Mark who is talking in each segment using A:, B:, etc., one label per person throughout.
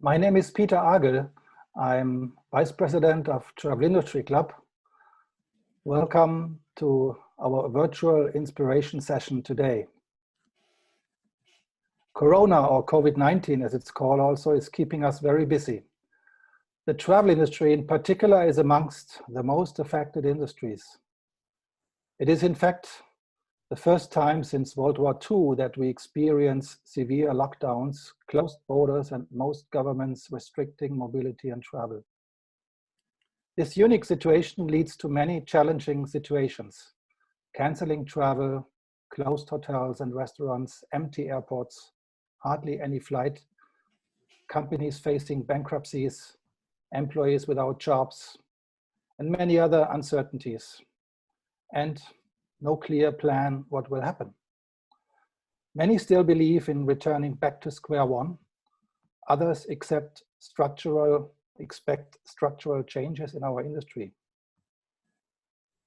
A: My name is Peter Agel. I'm Vice President of Travel Industry Club. Welcome to our virtual inspiration session today. Corona, or COVID-19 as it's called also, is keeping us very busy. The travel industry in particular is amongst the most affected industries. It is in fact the first time since World War II that we experience severe lockdowns, closed borders, and most governments restricting mobility and travel. This unique situation leads to many challenging situations: canceling travel, closed hotels and restaurants, empty airports, hardly any flight, companies facing bankruptcies, employees without jobs, and many other uncertainties, and no clear plan what will happen. Many still believe in returning back to square one. Others expect structural changes in our industry.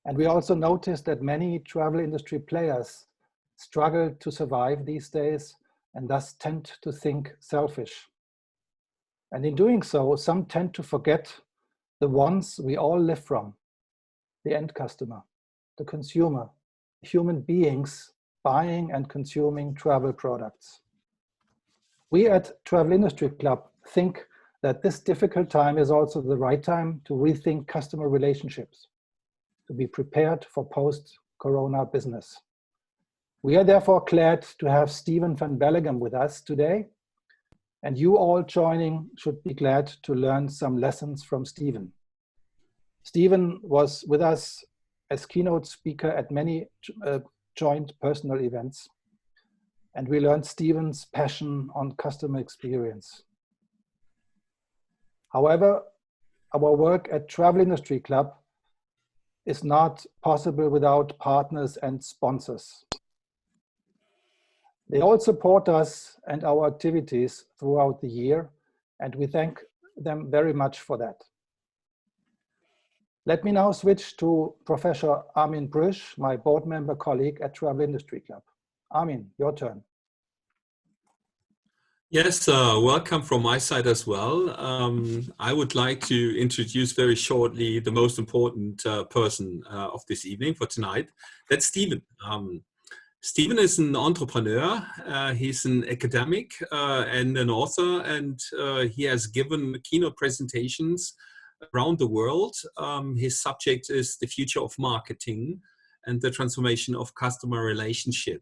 A: And we also noticed that many travel industry players struggle to survive these days and thus tend to think selfish. And in doing so, some tend to forget the ones we all live from: the end customer, the consumer, human beings buying and consuming travel products. We at Travel Industry Club think that this difficult time is also the right time to rethink customer relationships, to be prepared for post-corona business. We are therefore glad to have Stephen van Belleghem with us today, and you all joining should be glad to learn some lessons from Stephen. Stephen was with us as keynote speaker at many joint personal events, and we learned Stephen's passion on customer experience. However, our work at Travel Industry Club is not possible without partners and sponsors. They all support us and our activities throughout the year, and we thank them very much for that. Let me now switch to Professor Armin Brüsch, my board member colleague at Travel Industry Club. Armin, your turn.
B: Yes, welcome from my side as well. I would like to introduce very shortly the most important person of this evening for tonight. That's Stephen. Stephen is an entrepreneur. He's an academic and an author, and he has given keynote presentations around the world. His subject is the future of marketing and the transformation of customer relationship.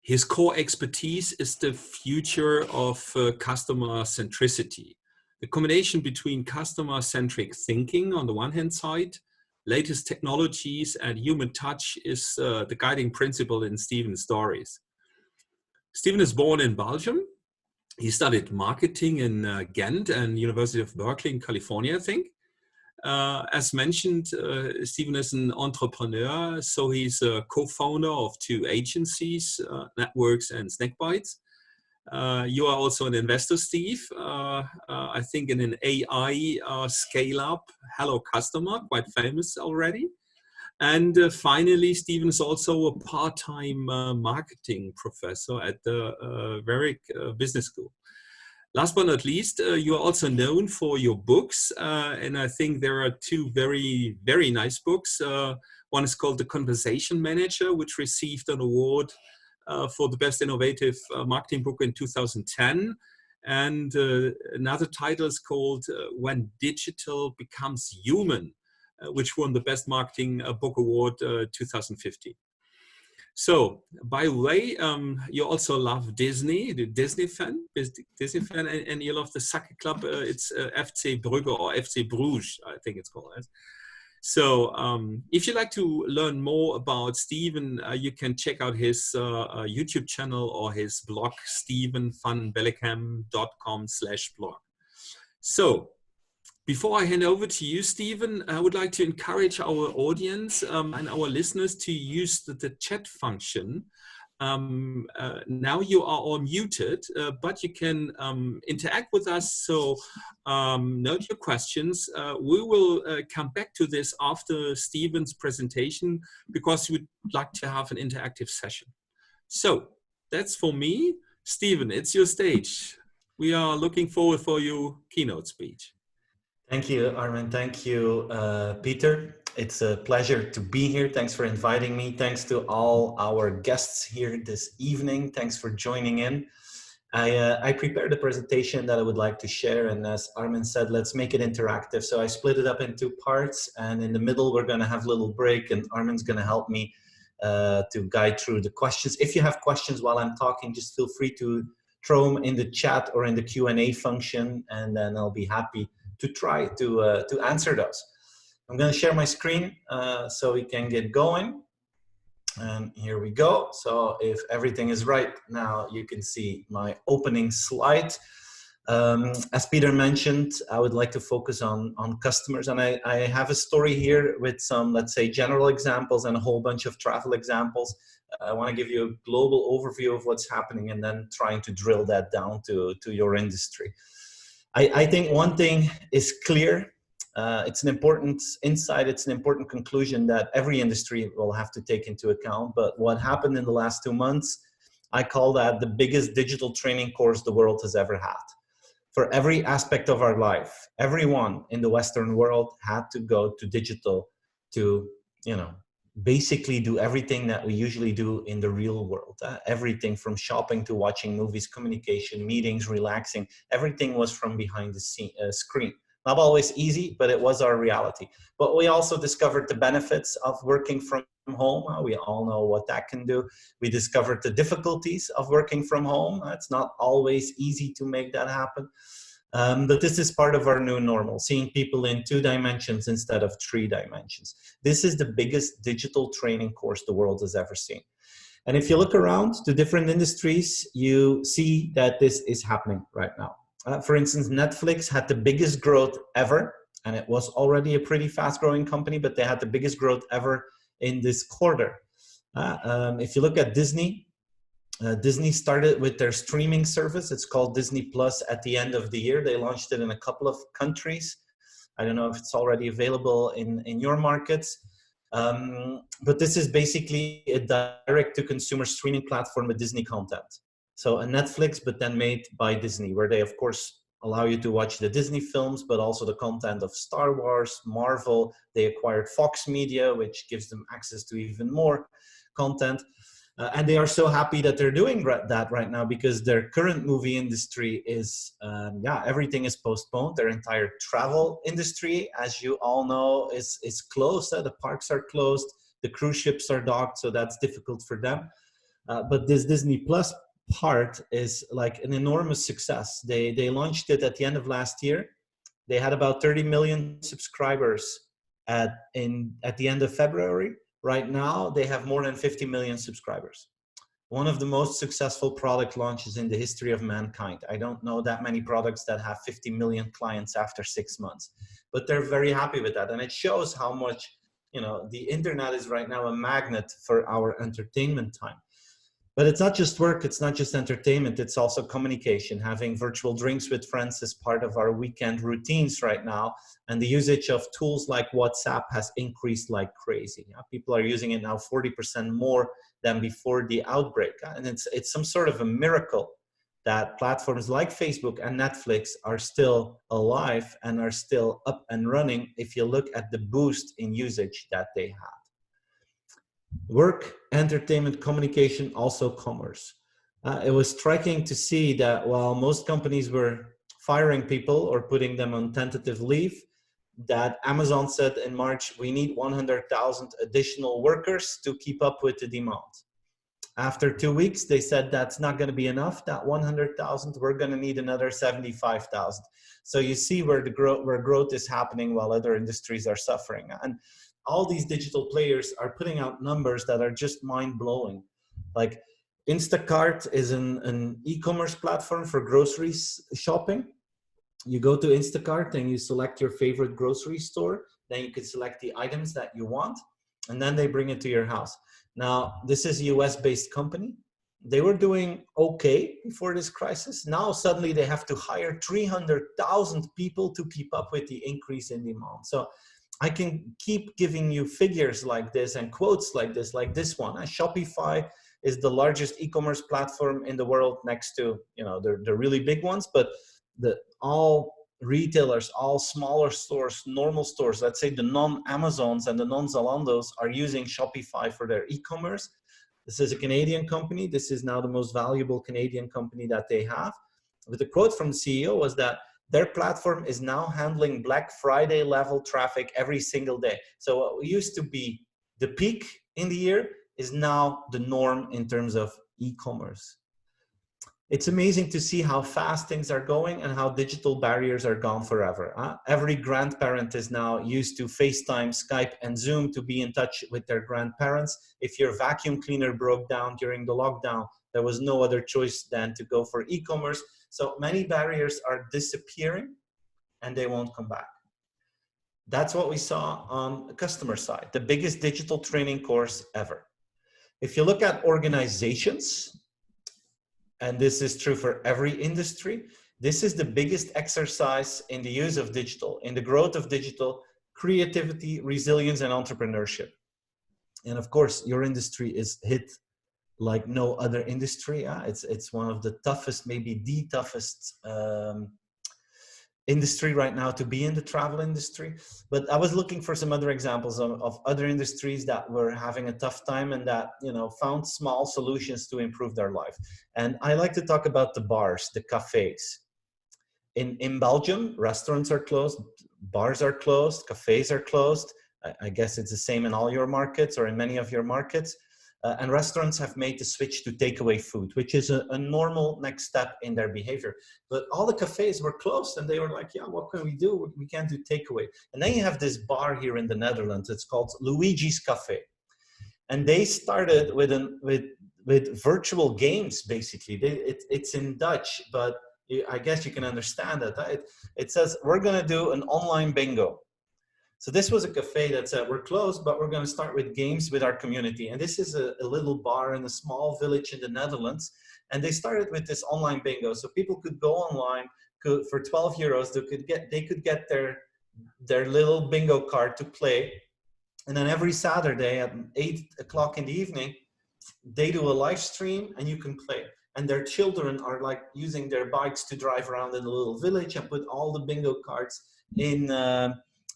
B: His core expertise is the future of customer centricity. The combination between customer-centric thinking on the one hand side, latest technologies, and human touch is the guiding principle in Stephen's stories. Stephen is born in Belgium. He studied marketing in Ghent and University of Berkeley in California, I think. As mentioned, Stephen is an entrepreneur, so he's a co-founder of 2 agencies, Networks and Snackbites. You are also an investor, Steve, I think in an AI scale-up, Hello Customer, quite famous already. And finally, Stephen is also a part-time marketing professor at the Warwick Business School. Last but not least, you are also known for your books, and I think there are 2 very, very nice books. One is called The Conversation Manager, which received an award for the best innovative marketing book in 2010. And another title is called When Digital Becomes Human, which won the best marketing book award 2015. So, by the way, you also love Disney, the Disney fan, and you love the soccer club. It's FC Brugge or FC Bruges, I think it's called. So, if you'd like to learn more about Stephen, you can check out his YouTube channel or his blog, stephenvanbelleghem.com/blog. So, before I hand over to you, Stephen, I would like to encourage our audience and our listeners to use the chat function. Now you are all muted, but you can interact with us. So note your questions. We will come back to this after Stephen's presentation because we'd like to have an interactive session. So that's for me. Stephen, it's your stage. we are looking forward for your keynote speech.
C: Thank you, Armin. Thank you, Peter. It's a pleasure to be here. Thanks for inviting me. Thanks to all our guests here this evening. Thanks for joining in. I prepared a presentation that I would like to share, and as Armin said, let's make it interactive. So I split it up in 2 parts, and in the middle we're going to have a little break, and Armin's going to help me to guide through the questions. If you have questions while I'm talking, just feel free to throw them in the chat or in the Q&A function, and then I'll be happy to try to answer those. I'm going to share my screen so we can get going. And here we go. So if everything is right, now you can see my opening slide. As Peter mentioned, I would like to focus on customers. And I have a story here with some, let's say, general examples and a whole bunch of travel examples. I want to give you a global overview of what's happening and then trying to drill that down to your industry. I think one thing is clear. It's an important insight, it's an important conclusion that every industry will have to take into account. But what happened in the last 2 months, I call that the biggest digital training course the world has ever had. For every aspect of our life, everyone in the Western world had to go to digital to, basically do everything that we usually do in the real world. Everything from shopping to watching movies, communication, meetings, relaxing, everything was from behind the screen. Not always easy, but it was our reality. But we also discovered the benefits of working from home. We all know what that can do. We discovered the difficulties of working from home. It's not always easy to make that happen. But this is part of our new normal, seeing people in 2 dimensions instead of 3 dimensions. This is the biggest digital training course the world has ever seen. And if you look around to different industries, you see that this is happening right now. For instance, Netflix had the biggest growth ever, and it was already a pretty fast-growing company, but they had the biggest growth ever in this quarter. If you look at Disney, Disney started with their streaming service. It's called Disney Plus at the end of the year. They launched it in a couple of countries. I don't know if it's already available in your markets. But this is basically a direct-to-consumer streaming platform with Disney content. So a Netflix, but then made by Disney, where they, of course, allow you to watch the Disney films, but also the content of Star Wars, Marvel. They acquired Fox Media, which gives them access to even more content. And they are so happy that they're doing that right now, because their current movie industry is, everything is postponed. Their entire travel industry, as you all know, is closed. The parks are closed. The cruise ships are docked, so that's difficult for them. But this Disney Plus part is like an enormous success. They launched it at the end of last year. They had about 30 million subscribers at the end of February. Right now, they have more than 50 million subscribers. One of the most successful product launches in the history of mankind. I don't know that many products that have 50 million clients after 6 months, but they're very happy with that. And it shows how much, the internet is right now a magnet for our entertainment time. But it's not just work, it's not just entertainment, it's also communication. Having virtual drinks with friends is part of our weekend routines right now. And the usage of tools like WhatsApp has increased like crazy. People are using it now 40% more than before the outbreak. And it's some sort of a miracle that platforms like Facebook and Netflix are still alive and are still up and running if you look at the boost in usage that they have. Work, entertainment, communication, also commerce. It was striking to see that while most companies were firing people or putting them on tentative leave, that Amazon said in March, we need 100,000 additional workers to keep up with the demand. After 2 weeks, they said that's not going to be enough, that 100,000, we're going to need another 75,000. So you see where growth is happening while other industries are suffering. And all these digital players are putting out numbers that are just mind-blowing. Like Instacart is an e-commerce platform for groceries shopping. You go to Instacart and you select your favorite grocery store. Then you can select the items that you want, and then they bring it to your house. Now, this is a US-based company. They were doing okay before this crisis. Now, suddenly they have to hire 300,000 people to keep up with the increase in demand. So I can keep giving you figures like this and quotes like this one. Shopify is the largest e-commerce platform in the world next to, you know, the really big ones, but all retailers, all smaller stores, normal stores, let's say the non-Amazons and the non-Zalandos are using Shopify for their e-commerce. This is a Canadian company. This is now the most valuable Canadian company that they have. But the quote from the CEO was that their platform is now handling Black Friday level traffic every single day. So what used to be the peak in the year is now the norm in terms of e-commerce. It's amazing to see how fast things are going and how digital barriers are gone forever. Every grandparent is now used to FaceTime, Skype, and Zoom to be in touch with their grandparents. If your vacuum cleaner broke down during the lockdown, there was no other choice than to go for e-commerce. So many barriers are disappearing and they won't come back. That's what we saw on the customer side, the biggest digital training course ever. If you look at organizations, and this is true for every industry, this is the biggest exercise in the use of digital, in the growth of digital, creativity, resilience, and entrepreneurship. And of course, your industry is hit like no other industry. It's one of the toughest, maybe the toughest industry right now to be in the travel industry. But I was looking for some other examples of other industries that were having a tough time and that, you know, found small solutions to improve their life. And I like to talk about the bars, the cafes. In Belgium, restaurants are closed, bars are closed, cafes are closed. I guess it's the same in all your markets or in many of your markets. And restaurants have made the switch to takeaway food, which is a normal next step in their behavior. But all the cafes were closed and they were like, yeah, what can we do? We can't do takeaway. And then you have this bar here in the Netherlands. It's called Luigi's Cafe. And they started with virtual games, basically. It's in Dutch, but I guess you can understand it. It says, we're going to do an online bingo. So this was a cafe that said, we're closed, but we're going to start with games with our community. And this is a little bar in a small village in the Netherlands. And they started with this online bingo. So people could go online, for 12 euros, they could get their little bingo card to play. And then every Saturday at 8 o'clock in the evening, they do a live stream and you can play. And their children are like using their bikes to drive around in the little village and put all the bingo cards in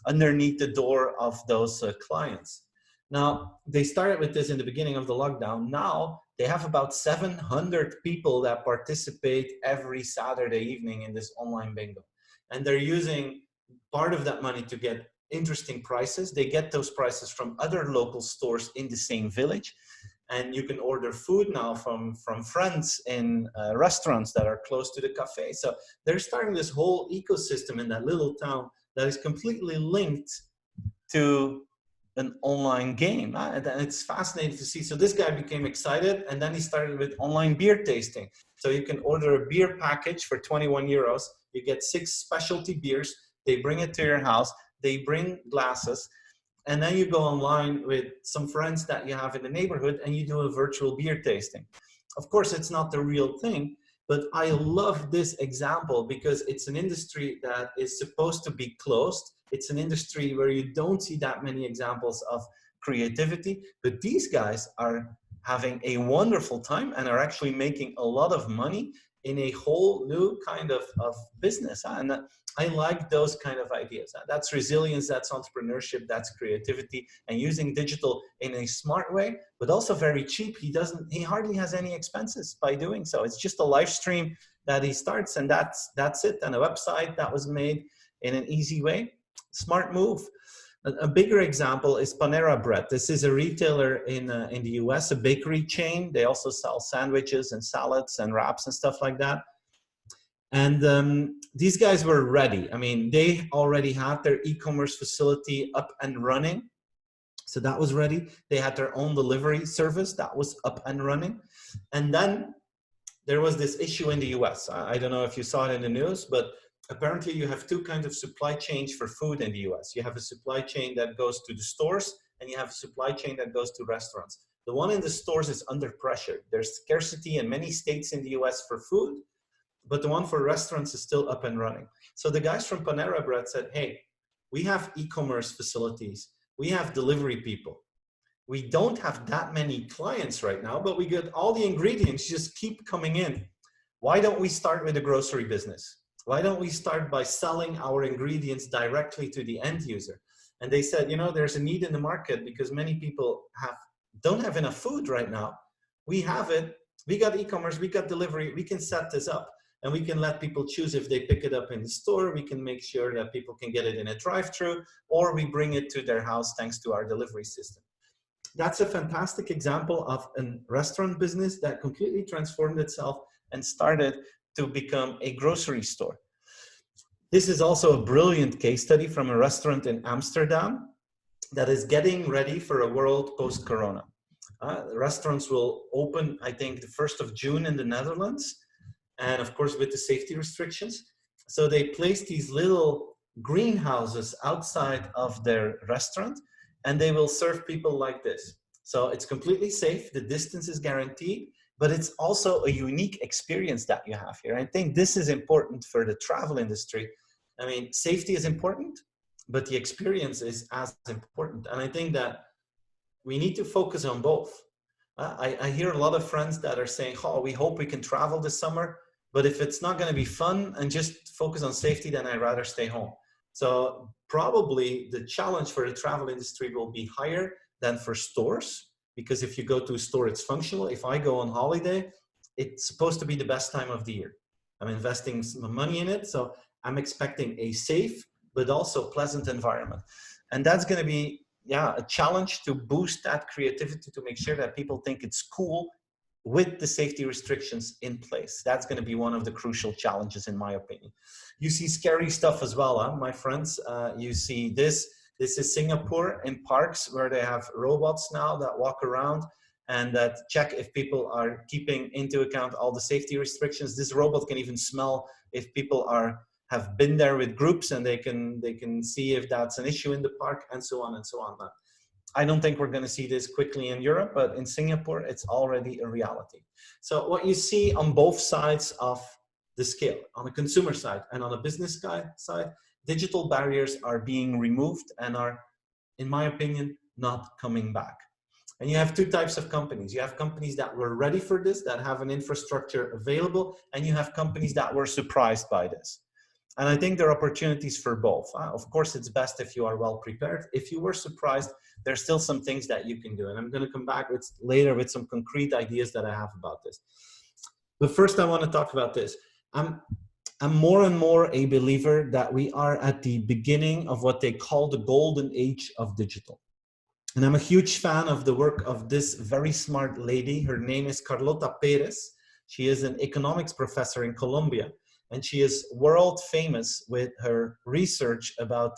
C: underneath the door of those clients. Now, they started with this in the beginning of the lockdown. Now, they have about 700 people that participate every Saturday evening in this online bingo. And they're using part of that money to get interesting prices. They get those prices from other local stores in the same village. And you can order food now from friends in restaurants that are close to the cafe. So they're starting this whole ecosystem in that little town that is completely linked to an online game. And it's fascinating to see. So this guy became excited and then he started with online beer tasting. So you can order a beer package for 21 euros. You get 6 specialty beers. They bring it to your house. They bring glasses. And then you go online with some friends that you have in the neighborhood and you do a virtual beer tasting. Of course, it's not the real thing, but I love this example because it's an industry that is supposed to be closed. It's an industry where you don't see that many examples of creativity, but these guys are having a wonderful time and are actually making a lot of money in a whole new kind of business. And I like those kind of ideas. That's resilience, that's entrepreneurship, that's creativity, and using digital in a smart way, but also very cheap. He hardly has any expenses by doing so. It's just a live stream that he starts and that's it. And a website that was made in an easy way. Smart move. A bigger example is Panera BREAD. This is a retailer in the US, a bakery chain. They also sell sandwiches and salads and wraps and stuff like that. And these guys were ready. I mean, they already had their e-commerce facility up and running. So that was ready. They had their own delivery service that was up and running. And then there was this issue in the US. I don't know if you saw it in the news, but apparently you have 2 kinds of supply chains for food in the US. You have a supply chain that goes to the stores and you have a supply chain that goes to restaurants. The one in the stores is under pressure. There's scarcity in many states in the US for food, but the one for restaurants is still up and running. So the guys from Panera Bread said, hey, we have e-commerce facilities. We have delivery people. we don't have that many clients right now, but we get all the ingredients just keep coming in. Why don't we start with a grocery business? Why don't we start by selling our ingredients directly to the end user? And they said, you know, there's a need in the market because many people don't have enough food right now. We have it. We got e-commerce, we got delivery, we can set this up and we can let people choose if they pick it up in the store. We can make sure that people can get it in a drive-through, or we bring it to their house thanks to our delivery system. That's a fantastic example of a restaurant business that completely transformed itself and started to become a grocery store. This is also a brilliant case study from a restaurant in Amsterdam that is getting ready for a world post-corona. Restaurants will open, I think, the 1st of June in the Netherlands, and of course with the safety restrictions. So they place these little greenhouses outside of their restaurant, and they will serve people like this. So it's completely safe, the distance is guaranteed, but it's also a unique experience that you have here. I think this is important for the travel industry. I mean, safety is important, but the experience is as important. And I think that we need to focus on both. I hear a lot of friends that are saying, oh, we hope we can travel this summer, but if it's not going to be fun and just focus on safety, then I'd rather stay home. So probably the challenge for the travel industry will be higher than for stores, because if you go to a store, it's functional. If I go on holiday, it's supposed to be the best time of the year. I'm investing some money in it, so I'm expecting a safe, but also pleasant environment. And that's going to be, a challenge to boost that creativity, to make sure that people think it's cool with the safety restrictions in place. That's going to be one of the crucial challenges, in my opinion. You see scary stuff as well, my friends. You see this. This is Singapore in parks where they have robots now that walk around and that check if people are keeping into account all the safety restrictions. This robot can even smell if people have been there with groups, and they can see if that's an issue in the park, and so on and so on. I don't think we're going to see this quickly in Europe, but in Singapore, it's already a reality. So what you see on both sides of the scale, on the consumer side and on the business side, digital barriers are being removed and are, in my opinion, not coming back. And you have two types of companies. You have companies that were ready for this, that have an infrastructure available, and you have companies that were surprised by this. And I think there are opportunities for both. Of course, it's best if you are well prepared. If you were surprised, there's still some things that you can do. And I'm going to come back later with some concrete ideas that I have about this. But first, I want to talk about this. I'm more and more a believer that we are at the beginning of what they call the golden age of digital. And I'm a huge fan of the work of this very smart lady. Her name is Carlota Perez. She is an economics professor in Colombia. And she is world famous with her research about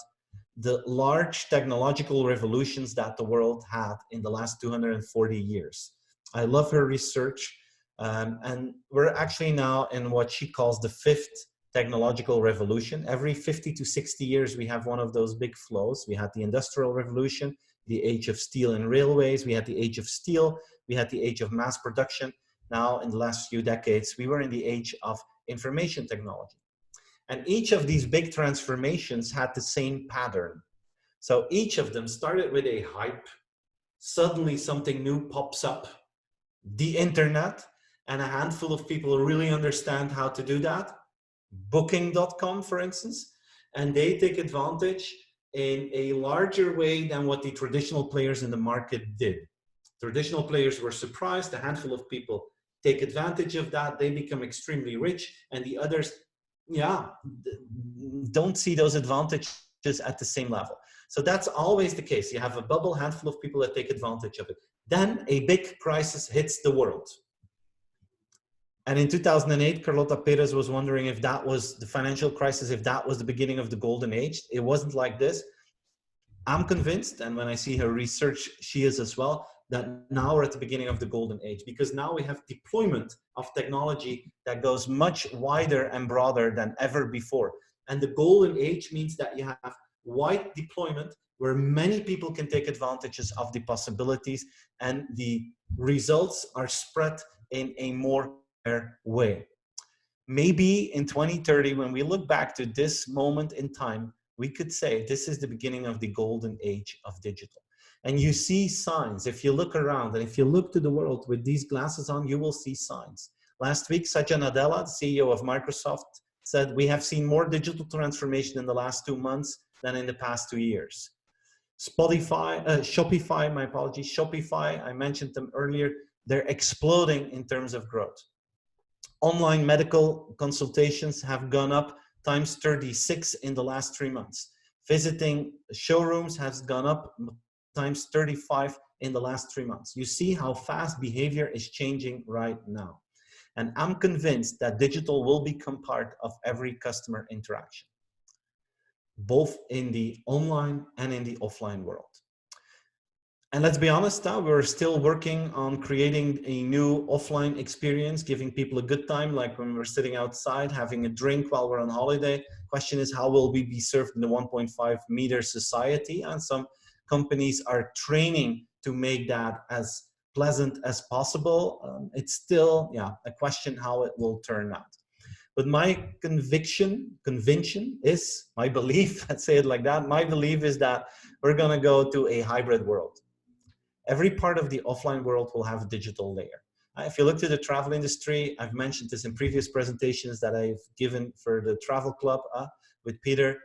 C: the large technological revolutions that the world had in the last 240 years. I love her research. And we're actually now in what she calls the 5th technological revolution. Every 50 to 60 years, we have one of those big flows. We had the Industrial Revolution, the age of steel and railways. We had the age of steel. We had the age of mass production. Now, in the last few decades, we were in the age of information technology. And each of these big transformations had the same pattern. So each of them started with a hype. Suddenly something new pops up, the internet, and a handful of people really understand how to do that. Booking.com, for instance, and they take advantage in a larger way than what the traditional players in the market did. Traditional players were surprised. A handful of people take advantage of that. They become extremely rich, and the others, don't see those advantages at the same level. So that's always the case. You have a bubble, handful of people that take advantage of it. Then a big crisis hits the world. And in 2008, Carlota Perez was wondering if that was the financial crisis, if that was the beginning of the golden age. It wasn't like this. I'm convinced, and when I see her research, she is as well, that now we're at the beginning of the golden age, because now we have deployment of technology that goes much wider and broader than ever before. And the golden age means that you have wide deployment where many people can take advantages of the possibilities, and the results are spread in a more fair way. Maybe in 2030, when we look back to this moment in time, we could say this is the beginning of the golden age of digital. And you see signs. If you look around and if you look to the world with these glasses on, you will see signs. Last week, Satya Nadella, the CEO of Microsoft, said, we have seen more digital transformation in the last 2 months than in the past 2 years. Shopify, my apologies, Shopify, I mentioned them earlier, they're exploding in terms of growth. Online medical consultations have gone up times 36 in the last 3 months. Visiting showrooms has gone up times 35 in the last 3 months. You see how fast behavior is changing right now. And I'm convinced that digital will become part of every customer interaction, both in the online and in the offline world. And let's be honest, we're still working on creating a new offline experience, giving people a good time, like when we're sitting outside, having a drink while we're on holiday. Question is, how will we be served in the 1.5 meter society? And some companies are training to make that as pleasant as possible. It's still a question how it will turn out. But my conviction is, my belief, let's say it like that, my belief is that we're gonna go to a hybrid world. Every part of the offline world will have a digital layer. If you look to the travel industry, I've mentioned this in previous presentations that I've given for the travel club with Peter.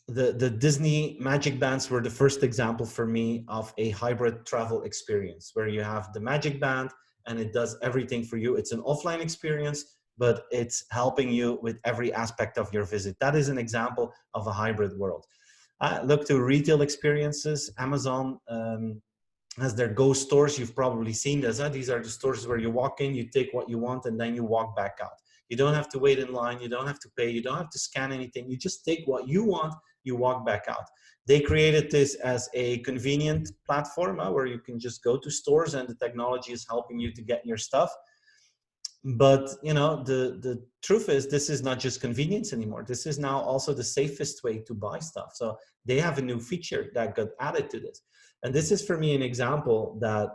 C: The Disney Magic Bands were the first example for me of a hybrid travel experience where you have the Magic Band and it does everything for you. It's an offline experience, but it's helping you with every aspect of your visit. That is an example of a hybrid world. Look to retail experiences. Amazon has their Go stores. You've probably seen this. These are the stores where you walk in, you take what you want, and then you walk back out. You don't have to wait in line. You don't have to pay. You don't have to scan anything. You just take what you want, you walk back out. They created this as a convenient platform where you can just go to stores and the technology is helping you to get your stuff. But you know, the truth is, this is not just convenience anymore. This is now also the safest way to buy stuff. So they have a new feature that got added to this. And this is for me an example that,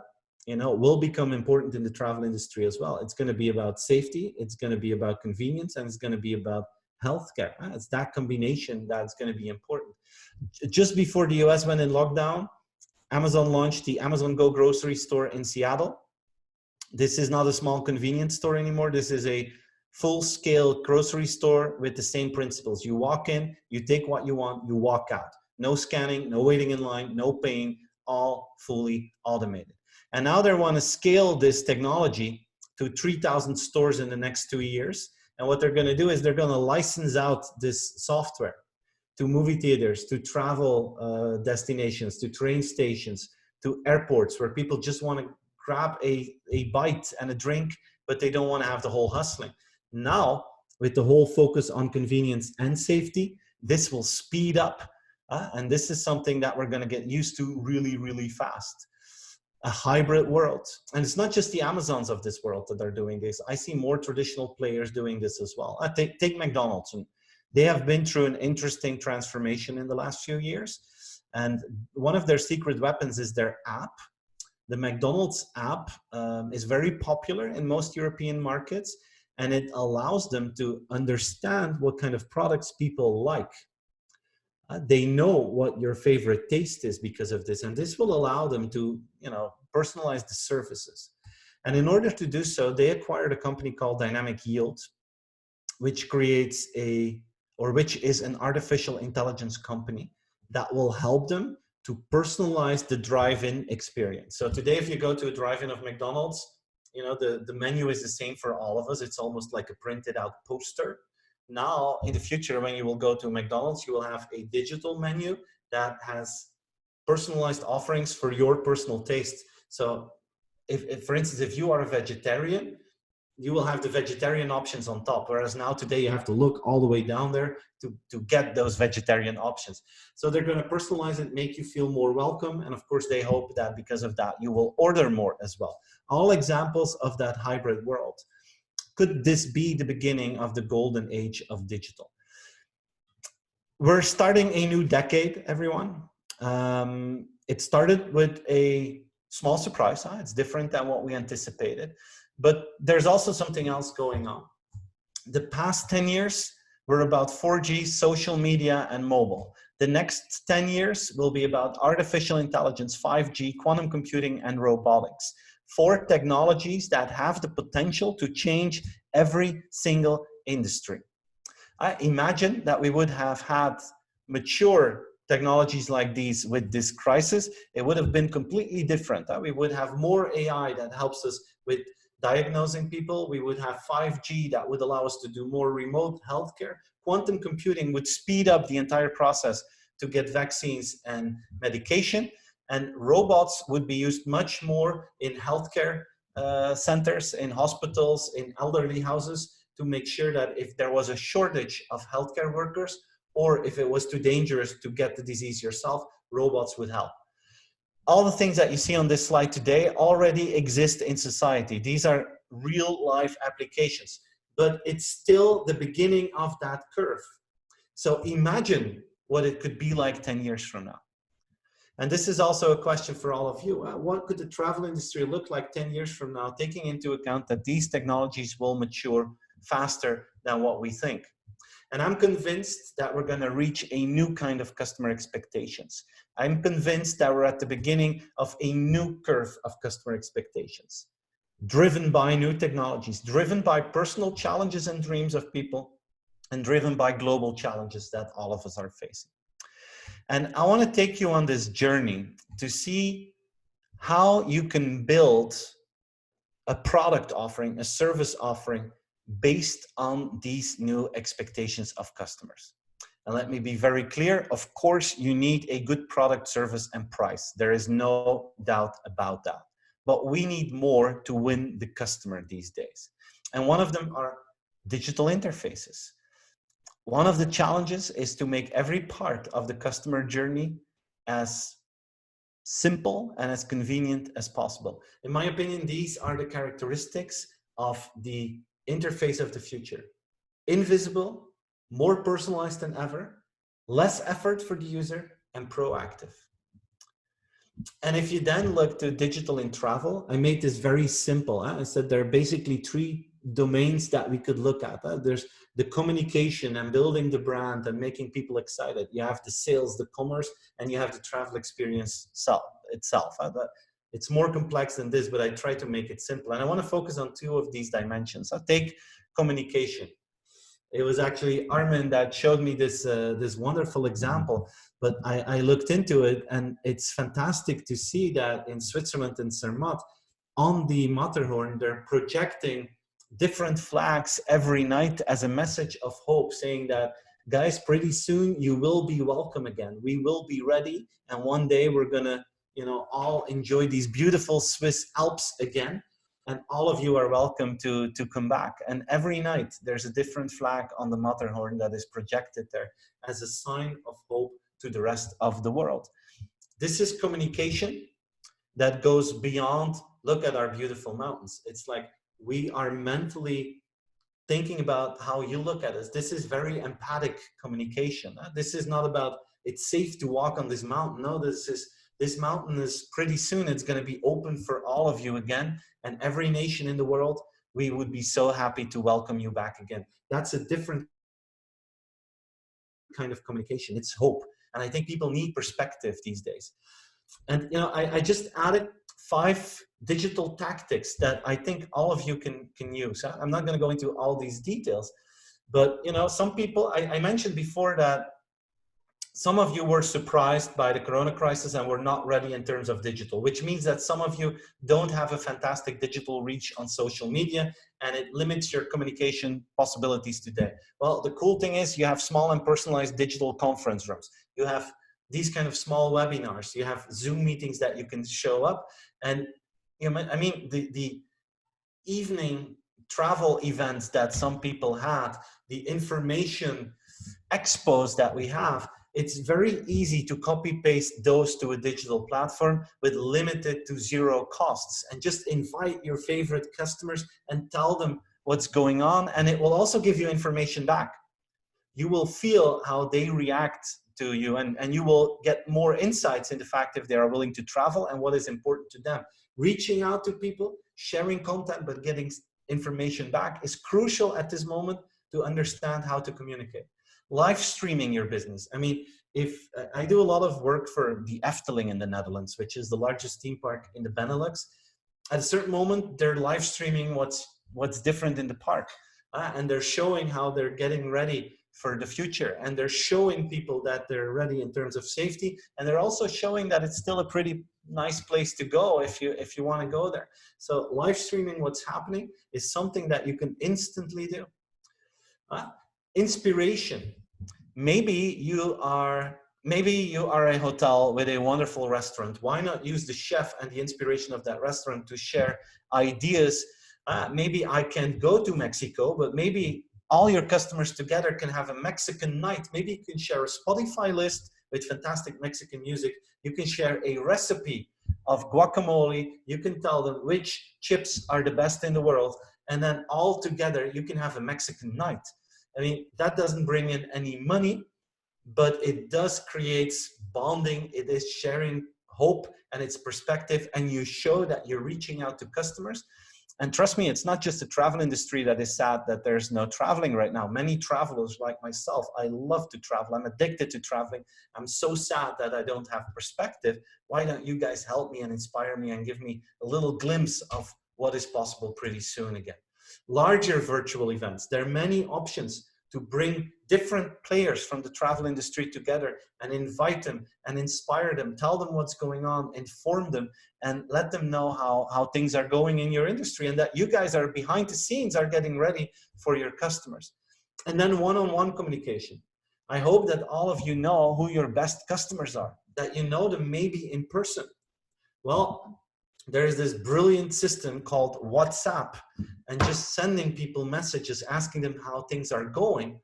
C: you know, will become important in the travel industry as well. It's going to be about safety. It's going to be about convenience, and it's going to be about healthcare. It's that combination that's going to be important. Just before the US went in lockdown, Amazon launched the Amazon Go grocery store in Seattle. This is not a small convenience store anymore. This is a full-scale grocery store with the same principles. You walk in, you take what you want, you walk out. No scanning, no waiting in line, no paying, all fully automated. And now they want to scale this technology to 3,000 stores in the next 2 years. And what they're going to do is they're going to license out this software to movie theaters, to travel destinations, to train stations, to airports where people just want to grab a bite and a drink, but they don't want to have the whole hustling. Now, with the whole focus on convenience and safety, this will speed up. And this is something that we're going to get used to really, really fast. A hybrid world. And it's not just the Amazons of this world that are doing this. I see more traditional players doing this as well. Take McDonald's. And they have been through an interesting transformation in the last few years. And one of their secret weapons is their app. The McDonald's app is very popular in most European markets, and it allows them to understand what kind of products people like. They know what your favorite taste is because of this, and this will allow them to, you know, personalize the services. And in order to do so, they acquired a company called Dynamic Yield, which creates which is an artificial intelligence company that will help them to personalize the drive-in experience. So today, if you go to a drive-in of McDonald's, you know, the menu is the same for all of us. It's almost like a printed out poster. Now, in the future, when you will go to McDonald's, you will have a digital menu that has personalized offerings for your personal taste. So if for instance, if you are a vegetarian, you will have the vegetarian options on top, whereas now today you have to look all the way down there to get those vegetarian options. So they're going to personalize it, make you feel more welcome. And of course, they hope that because of that, you will order more as well. All examples of that hybrid world. Could this be the beginning of the golden age of digital? We're starting a new decade, everyone. It started with a small surprise. It's different than what we anticipated. But there's also something else going on. The past 10 years were about 4G, social media, and mobile. The next 10 years will be about artificial intelligence, 5G, quantum computing, and robotics. 4 technologies that have the potential to change every single industry. I imagine that we would have had mature technologies like these with this crisis. It would have been completely different. We would have more AI that helps us with diagnosing people. We would have 5G that would allow us to do more remote healthcare. Quantum computing would speed up the entire process to get vaccines and medication. And robots would be used much more in healthcare centers, in hospitals, in elderly houses, to make sure that if there was a shortage of healthcare workers, or if it was too dangerous to get the disease yourself, robots would help. All the things that you see on this slide today already exist in society. These are real life applications, but it's still the beginning of that curve. So imagine what it could be like 10 years from now. And this is also a question for all of you. What could the travel industry look like 10 years from now, taking into account that these technologies will mature faster than what we think? And I'm convinced that we're going to reach a new kind of customer expectations. I'm convinced that we're at the beginning of a new curve of customer expectations, driven by new technologies, driven by personal challenges and dreams of people, and driven by global challenges that all of us are facing. And I want to take you on this journey to see how you can build a product offering, a service offering, based on these new expectations of customers. And let me be very clear, of course, you need a good product, service, and price. There is no doubt about that. But we need more to win the customer these days. And one of them are digital interfaces. One of the challenges is to make every part of the customer journey as simple and as convenient as possible. In my opinion, these are the characteristics of the interface of the future. Invisible, more personalized than ever, less effort for the user, and proactive. And if you then look to digital in travel, I made this very simple. I said there are basically 3 domains that we could look at. There's the communication and building the brand and making people excited. You have the sales, the commerce, and you have the travel experience itself. It's more complex than this, but I try to make it simple. And I want to focus on 2 of these dimensions. I'll take communication. It was actually Armin that showed me this wonderful example, but I looked into it, and it's fantastic to see that in Switzerland and Zermatt, on the Matterhorn, they're projecting different flags every night as a message of hope, saying that, guys, pretty soon you will be welcome again. We will be ready, and one day we're gonna, all enjoy these beautiful Swiss Alps again, and all of you are welcome to come back. And every night there's a different flag on the Matterhorn that is projected there as a sign of hope to the rest of the world. This is communication that goes beyond, look at our beautiful mountains. It's like we are mentally thinking about how you look at us. This is very empathic communication. This is not about, it's safe to walk on this mountain. No, this mountain is pretty soon, it's going to be open for all of you again. And every nation in the world, we would be so happy to welcome you back again. That's a different kind of communication. It's hope. And I think people need perspective these days. And, I just added 5 digital tactics that I think all of you can use. I'm not going to go into all these details, but, some people, I mentioned before that some of you were surprised by the Corona crisis and were not ready in terms of digital, which means that some of you don't have a fantastic digital reach on social media, and it limits your communication possibilities today. Well, the cool thing is you have small and personalized digital conference rooms. You have these kind of small webinars. You have Zoom meetings that you can show up. And, the evening travel events that some people had, the information expos that we have, it's very easy to copy paste those to a digital platform with limited to 0 costs, and just invite your favorite customers and tell them what's going on. And it will also give you information back. You will feel how they react to you, and you will get more insights in the fact if they are willing to travel and what is important to them. Reaching out to people, sharing content, but getting information back is crucial at this moment to understand how to communicate. Live streaming your business. if I do a lot of work for the Efteling in the Netherlands, which is the largest theme park in the Benelux. At a certain moment, they're live streaming what's different in the park, and they're showing how they're getting ready for the future, and they're showing people that they're ready in terms of safety, and they're also showing that it's still a pretty nice place to go if you want to go there. So live streaming what's happening is something that you can instantly do. Inspiration. Maybe you are a hotel with a wonderful restaurant. Why not use the chef and the inspiration of that restaurant to share ideas? Maybe I can't go to Mexico, but maybe all your customers together can have a Mexican night. Maybe you can share a Spotify list with fantastic Mexican music. You can share a recipe of guacamole. You can tell them which chips are the best in the world. And then all together, you can have a Mexican night. I mean, that doesn't bring in any money, but it does create bonding. It is sharing hope and its perspective, and you show that you're reaching out to customers. And trust me, it's not just the travel industry that is sad that there's no traveling right now. Many travelers like myself, I love to travel. I'm addicted to traveling. I'm so sad that I don't have perspective. Why don't you guys help me and inspire me and give me a little glimpse of what is possible pretty soon again? Larger virtual events. There are many options to bring different players from the travel industry together and invite them and inspire them, tell them what's going on, inform them, and let them know how things are going in your industry, and that you guys are behind the scenes, are getting ready for your customers. And then one-on-one communication. I hope that all of you know who your best customers are, that you know them maybe in person. Well, there's this brilliant system called WhatsApp, and just sending people messages, asking them how things are going,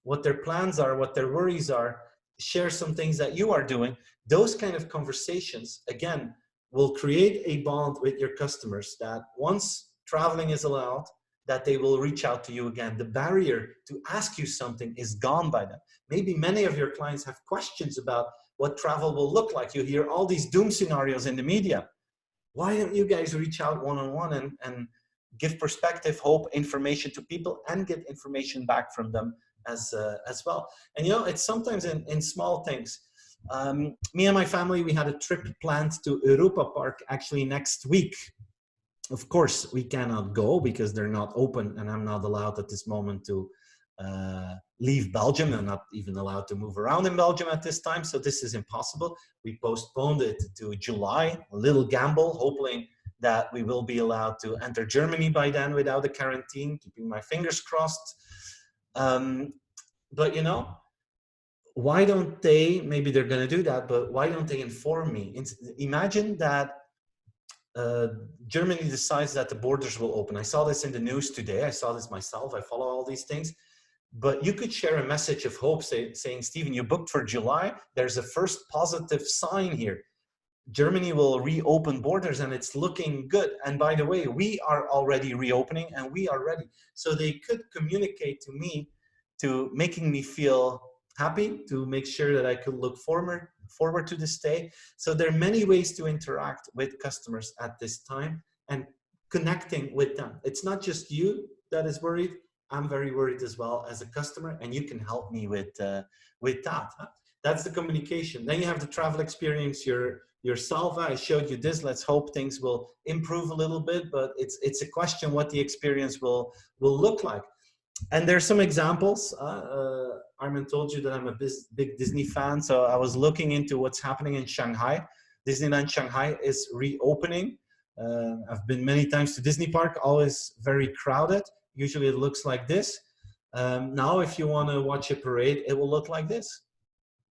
C: what their plans are, what their worries are, share some things that you are doing. Those kind of conversations, again, will create a bond with your customers that once traveling is allowed, that they will reach out to you again. The barrier to ask you something is gone by then. Maybe many of your clients have questions about what travel will look like. You hear all these doom scenarios in the media. Why don't you guys reach out one-on-one and give perspective, hope, information to people, and get information back from them as well? And you know, it's sometimes in small things. Me and my family, we had a trip planned to Europa Park actually next week. Of course, we cannot go because they're not open, and I'm not allowed at this moment to leave Belgium. I'm not even allowed to move around in Belgium at this time, so this is impossible. We postponed it to July, a little gamble, hoping that we will be allowed to enter Germany by then without a quarantine, keeping my fingers crossed. But you know, why don't they, maybe they're going to do that, but why don't they inform me? Imagine that Germany decides that the borders will open. I saw this in the news today. I saw this myself. I follow all these things. But you could share a message of hope saying, Stephen, you booked for July. There's a first positive sign here. Germany will reopen borders and it's looking good. And by the way, we are already reopening and we are ready. So they could communicate to me, to making me feel happy, to make sure that I could look forward to this day. So there are many ways to interact with customers at this time and connecting with them. It's not just you that is worried. I'm very worried as well as a customer, and you can help me with that. That's the communication. Then you have the travel experience yourself. I showed you this. Let's hope things will improve a little bit, but it's a question what the experience will look like. And there's some examples. Armin told you that I'm a big Disney fan, so I was looking into what's happening in Shanghai. Disneyland Shanghai is reopening. I've been many times to Disney Park, always very crowded. Usually it looks like this. Now, if you want to watch a parade, it will look like this.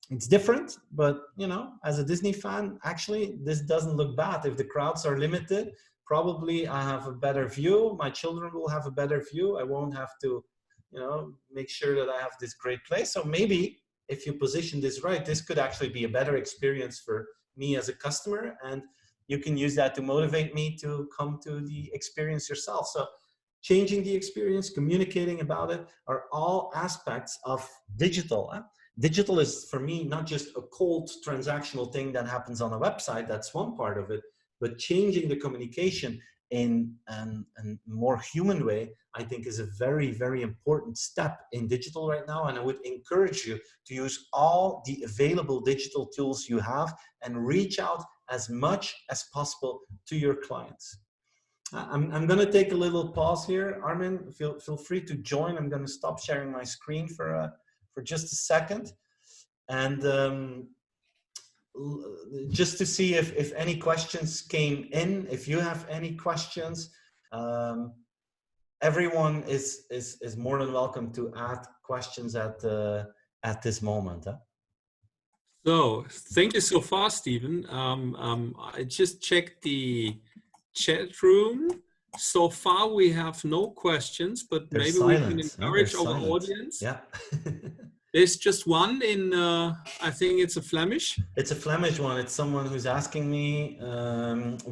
C: It's different, but you know, as a Disney fan, actually, this doesn't look bad. If the crowds are limited, probably I have a better view. My children will have a better view. I won't have to, you know, make sure that I have this great place. So maybe if you position this right, this could actually be a better experience for me as a customer, and you can use that to motivate me to come to the experience yourself. So changing the experience, communicating about it are all aspects of digital. Digital is, for me, not just a cold transactional thing that happens on a website. That's one part of it, but changing the communication in a more human way, I think is a very, very important step in digital right now. And I would encourage you to use all the available digital tools you have and reach out as much as possible to your clients. I'm going to take a little pause here. Armin, feel free to join. I'm going to stop sharing my screen for just a second. And just to see if any questions came in. If you have any questions, everyone is more than welcome to add questions at this moment. Huh?
B: So thank you so far, Stephen. I just checked the chat room. So far, we have no questions, but
C: There's
B: maybe
C: silence.
B: we can encourage our audience.
C: Yeah.
B: There's just one in, I think it's a Flemish.
C: It's a Flemish one. It's someone who's asking me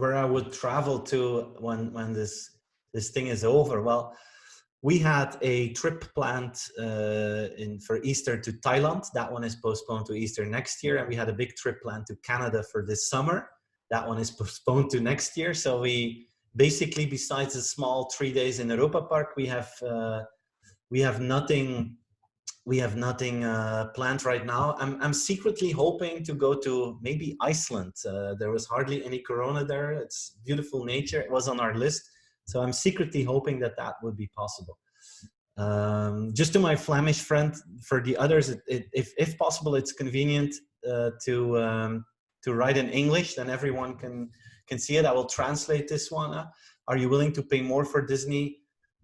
C: where I would travel to when this thing is over. Well, we had a trip planned for Easter to Thailand. That one is postponed to Easter next year. And we had a big trip planned to Canada for this summer. That one is postponed to next year. So we basically, besides a small 3 days in Europa Park, we have nothing. We have nothing planned right now. I'm secretly hoping to go to maybe Iceland. There was hardly any corona there. It's beautiful nature. It was on our list. So I'm secretly hoping that would be possible. Just to my Flemish friend, for the others, if possible, it's convenient to write in English, then everyone can see it. I will translate this one. Are you willing to pay more for Disney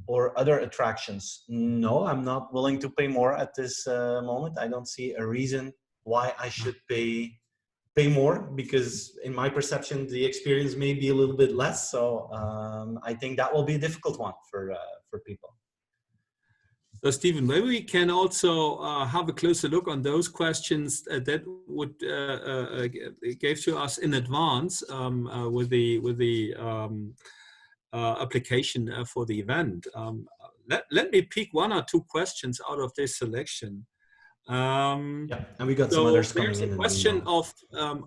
C: or other attractions? No, I'm not willing to pay more at this moment. I don't see a reason why I should pay more, because in my perception, the experience may be a little bit less. So I think that will be a difficult one for people.
B: So Stephen, maybe we can also have a closer look on those questions that would gave to us in advance with the application for the event. Let me pick one or two questions out of this selection.
C: Yeah, and we got some others coming in.
B: There's a question of,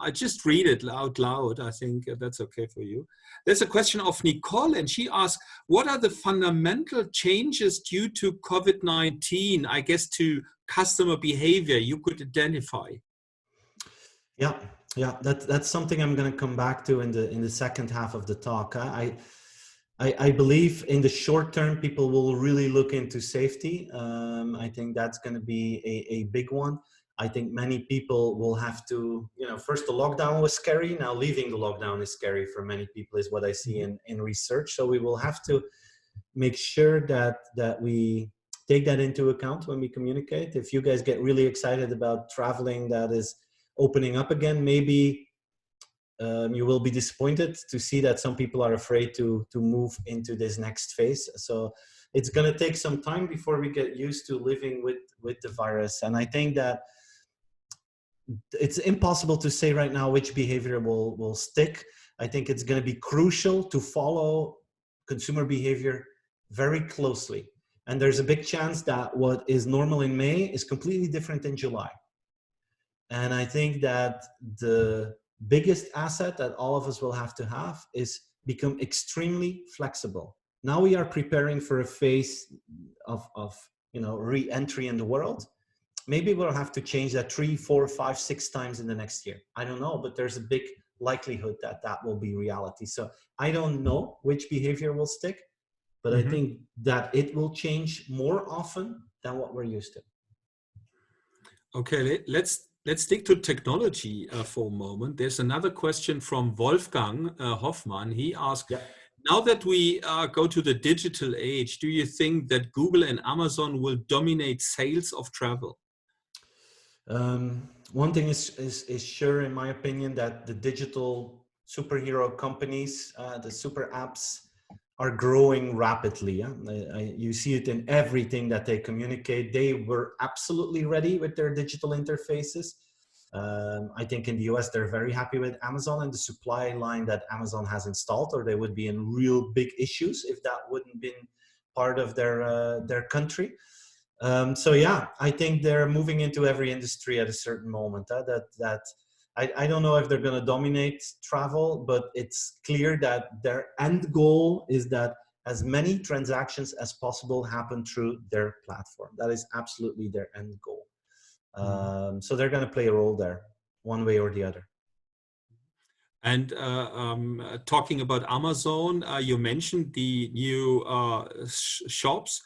B: I just read it out loud. I think that's okay for you. There's a question of Nicole, and she asks, what are the fundamental changes due to COVID-19, I guess, to customer behavior you could identify?
C: Yeah, that's something I'm going to come back to in the second half of the talk. I believe in the short term, people will really look into safety. I think that's going to be a big one. I think many people will have to, first the lockdown was scary. Now leaving the lockdown is scary for many people, is what I see in research. So we will have to make sure that we take that into account when we communicate. If you guys get really excited about traveling that is opening up again, maybe you will be disappointed to see that some people are afraid to move into this next phase. So it's going to take some time before we get used to living with the virus. And I think that it's impossible to say right now which behavior will stick. I think it's going to be crucial to follow consumer behavior very closely. And there's a big chance that what is normal in May is completely different in July. And I think that the biggest asset that all of us will have to have is become extremely flexible. Now we are preparing for a phase of re-entry in the world. Maybe we'll have to change that 3, 4, 5, 6 times in the next year. I don't know, but there's a big likelihood that will be reality. So I don't know which behavior will stick, but I think that it will change more often than what we're used to.
B: Okay, let's stick to technology for a moment. There's another question from Wolfgang Hoffmann. He asked, now that we go to the digital age, do you think that Google and Amazon will dominate sales of travel?
C: One thing is sure, in my opinion, that the digital superhero companies, the super apps, are growing rapidly. You see it in everything that they communicate. They were absolutely ready with their digital interfaces. I think in the US, they're very happy with Amazon and the supply line that Amazon has installed, or they would be in real big issues if that wouldn't been part of their country. So yeah, I think they're moving into every industry at a certain moment. That I don't know if they're going to dominate travel, but it's clear that their end goal is that as many transactions as possible happen through their platform. That is absolutely their end goal. So they're going to play a role there, one way or the other.
B: And talking about Amazon, you mentioned the new shops.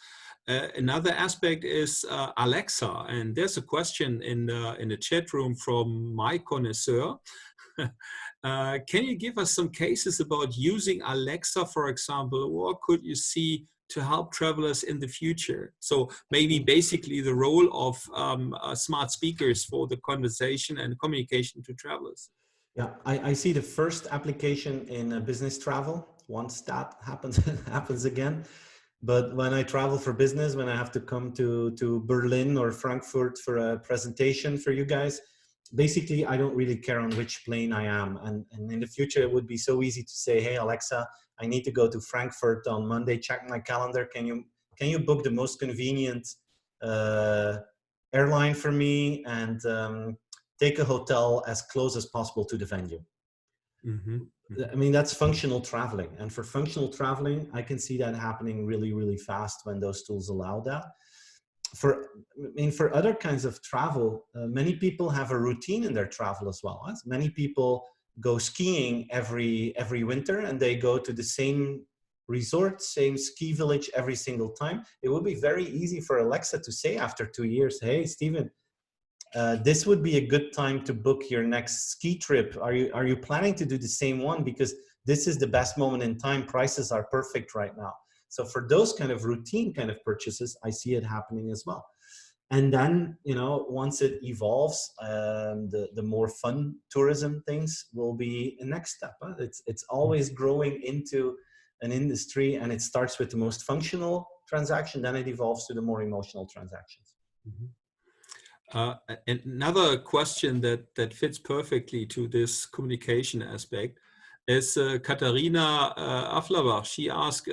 B: Another aspect is Alexa, and there's a question in the chat room from my connoisseur. Can you give us some cases about using Alexa, for example? What could you see to help travelers in the future? So maybe basically the role of smart speakers for the conversation and communication to travelers.
C: Yeah, I see the first application in business travel. Once that happens again. But when I travel for business, when I have to come to Berlin or Frankfurt for a presentation for you guys, basically, I don't really care on which plane I am. And in the future, it would be so easy to say, hey, Alexa, I need to go to Frankfurt on Monday. Check my calendar. Can you book the most convenient airline for me and take a hotel as close as possible to the venue? Mm-hmm. I mean, that's functional traveling. And for functional traveling, I can see that happening really, really fast when those tools allow that. For other kinds of travel, many people have a routine in their travel as well. Many people go skiing every winter and they go to the same resort, same ski village every single time. It would be very easy for Alexa to say after 2 years, hey, Steven, this would be a good time to book your next ski trip. Are you planning to do the same one? Because this is the best moment in time. Prices are perfect right now. So for those kind of routine kind of purchases, I see it happening as well. And then, once it evolves, the more fun tourism things will be a next step. Huh? It's always growing into an industry, and it starts with the most functional transaction, then it evolves to the more emotional transactions.
B: Mm-hmm. Another question that fits perfectly to this communication aspect is Katharina Aflabach. She asked,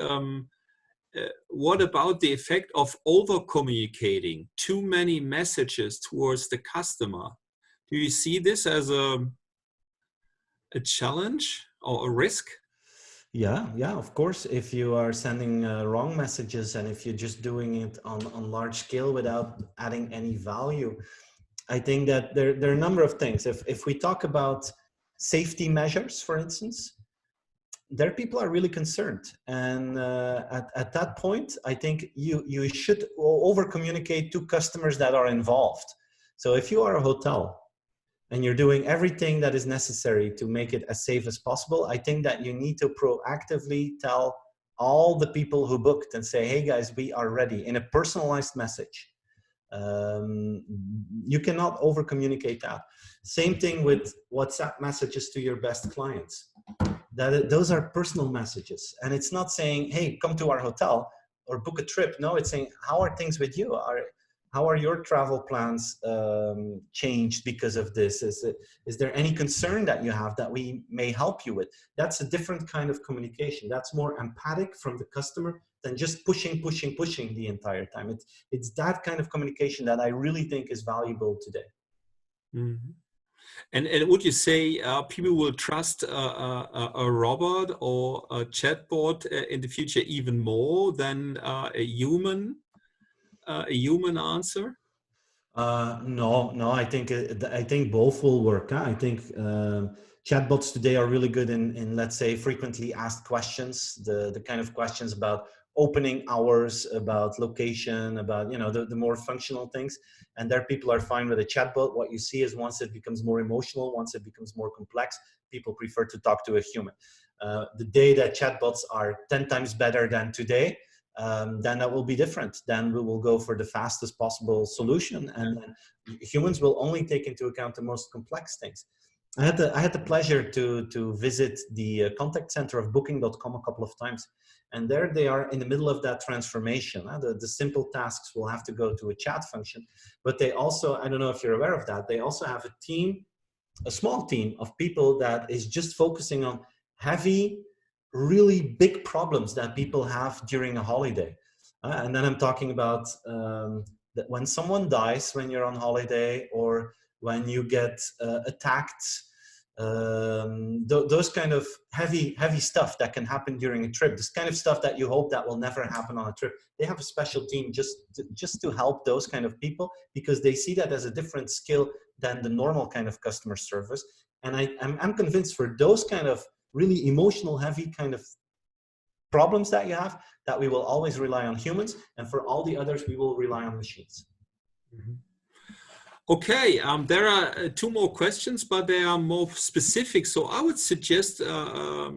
B: what about the effect of over-communicating too many messages towards the customer? Do you see this as a challenge or a risk?
C: Yeah, of course. If you are sending wrong messages and if you're just doing it on large scale without adding any value, I think that there are a number of things. If we talk about safety measures, for instance, there people are really concerned. And at that point, I think you should over-communicate to customers that are involved. So if you are a hotel, and you're doing everything that is necessary to make it as safe as possible, I think that you need to proactively tell all the people who booked and say, hey guys, we are ready, in a personalized message. You cannot over communicate that. Same thing with WhatsApp messages to your best clients. Those are personal messages. And it's not saying, hey, come to our hotel or book a trip. No, it's saying, how are things with you? How are your travel plans changed because of this? Is there any concern that you have that we may help you with? That's a different kind of communication. That's more empathic from the customer than just pushing the entire time. It's that kind of communication that I really think is valuable today.
B: Mm-hmm. And would you say people will trust a robot or a chatbot in the future even more than a human answer?
C: No. I think both will work. Huh? I think chatbots today are really good in let's say frequently asked questions, the kind of questions about opening hours, about location, about the more functional things. And there people are fine with a chatbot. What you see is once it becomes more emotional, once it becomes more complex, people prefer to talk to a human. The day that chatbots are 10 times better than today, then that will be different. Then we will go for the fastest possible solution, and then humans will only take into account the most complex things. I had the pleasure to visit the contact center of Booking.com a couple of times, and there they are in the middle of that transformation. The simple tasks will have to go to a chat function, but they also, I don't know if you're aware of that, they also have a small team of people that is just focusing on heavy, really big problems that people have during a holiday. And then I'm talking about that when someone dies when you're on holiday, or when you get attacked those kind of heavy stuff that can happen during a trip, this kind of stuff that you hope that will never happen on a trip. They have a special team just to help those kind of people, because they see that as a different skill than the normal kind of customer service. And I'm convinced for those kind of really emotional, heavy kind of problems that you have, that we will always rely on humans, and for all the others, we will rely on machines.
B: Mm-hmm. Okay, there are two more questions, but they are more specific. So I would suggest,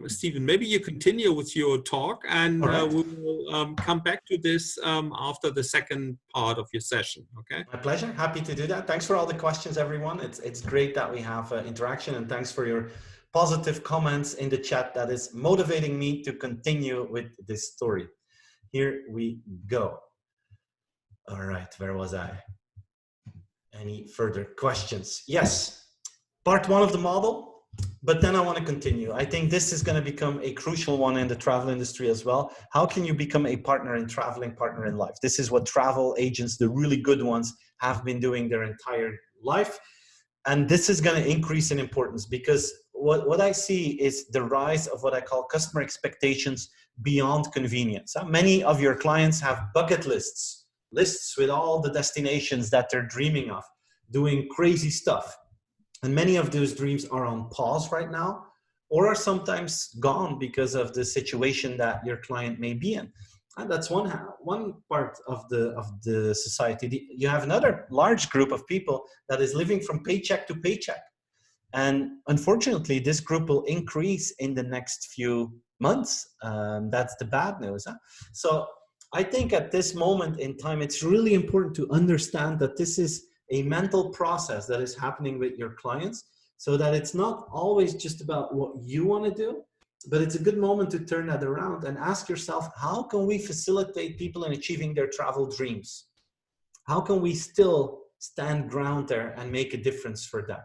B: Stephen, maybe you continue with your talk, and
C: right.
B: we will come back to this after the second part of your session. Okay.
C: My pleasure. Happy to do that. Thanks for all the questions, everyone. It's great that we have interaction, and thanks for your positive comments in the chat. That is motivating me to continue with this story. Here we go. All right, where was I? Any further questions? Yes, part one of the model, but then I want to continue. I think this is going to become a crucial one in the travel industry as well. How can you become a partner in traveling, partner in life? This is what travel agents, the really good ones, have been doing their entire life. And this is going to increase in importance, because what I see is the rise of what I call customer expectations beyond convenience. Many of your clients have bucket lists with all the destinations that they're dreaming of, doing crazy stuff. And many of those dreams are on pause right now, or are sometimes gone because of the situation that your client may be in. And that's one part of the society. You have another large group of people that is living from paycheck to paycheck. And unfortunately, this group will increase in the next few months. That's the bad news. So I think at this moment in time, it's really important to understand that this is a mental process that is happening with your clients, so that it's not always just about what you want to do, but it's a good moment to turn that around and ask yourself, how can we facilitate people in achieving their travel dreams? How can we still stand ground there and make a difference for them?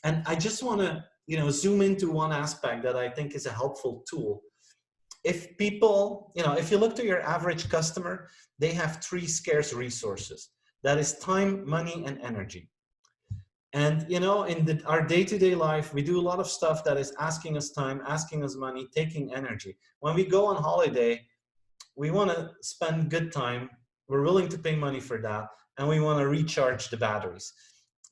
C: And I just want to, zoom into one aspect that I think is a helpful tool. If people, if you look to your average customer, they have three scarce resources. That is time, money, and energy. And, in our day-to-day life, we do a lot of stuff that is asking us time, asking us money, taking energy. When we go on holiday, we want to spend good time. We're willing to pay money for that. And we want to recharge the batteries.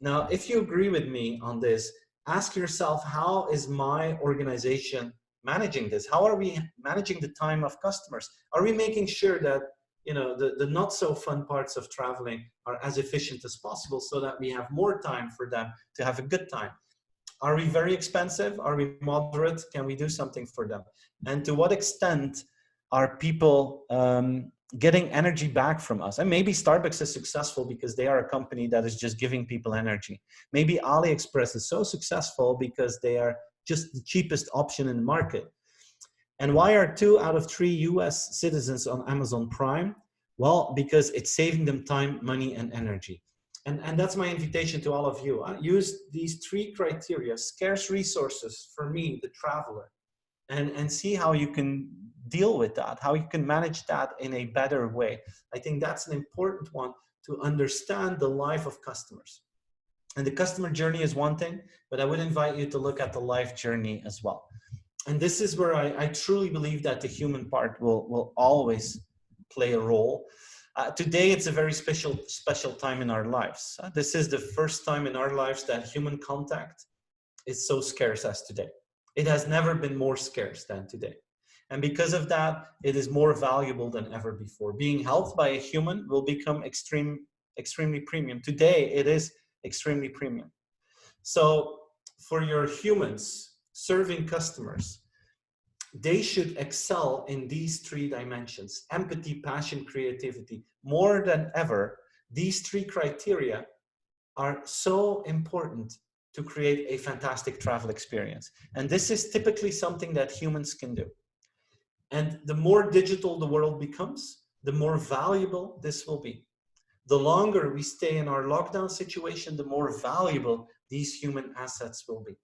C: Now, if you agree with me on this, ask yourself, how is my organization managing this? How are we managing the time of customers? Are we making sure that the not so fun parts of traveling are as efficient as possible, so that we have more time for them to have a good time? Are we very expensive? Are we moderate? Can we do something for them? And to what extent are people getting energy back from us? And maybe Starbucks is successful because they are a company that is just giving people energy. Maybe AliExpress is so successful because they are just the cheapest option in the market. And why are 2 out of 3 US citizens on Amazon Prime? Well, because it's saving them time, money, and energy. And that's my invitation to all of you. Use these 3 criteria, scarce resources for me, the traveler, and see how you can deal with that, how you can manage that in a better way. I think that's an important one, to understand the life of customers. And the customer journey is one thing, but I would invite you to look at the life journey as well. And this is where I truly believe that the human part will always play a role. Today, it's a very special time in our lives. This is the first time in our lives that human contact is so scarce as today. It has never been more scarce than today. And because of that, it is more valuable than ever before. Being helped by a human will become extremely premium. Today, it is extremely premium. So for your humans serving customers, they should excel in these 3 dimensions: empathy, passion, creativity. More than ever, these 3 criteria are so important to create a fantastic travel experience. And this is typically something that humans can do. And the more digital the world becomes, the more valuable this will be. The longer we stay in our lockdown situation, the more valuable these human assets will be.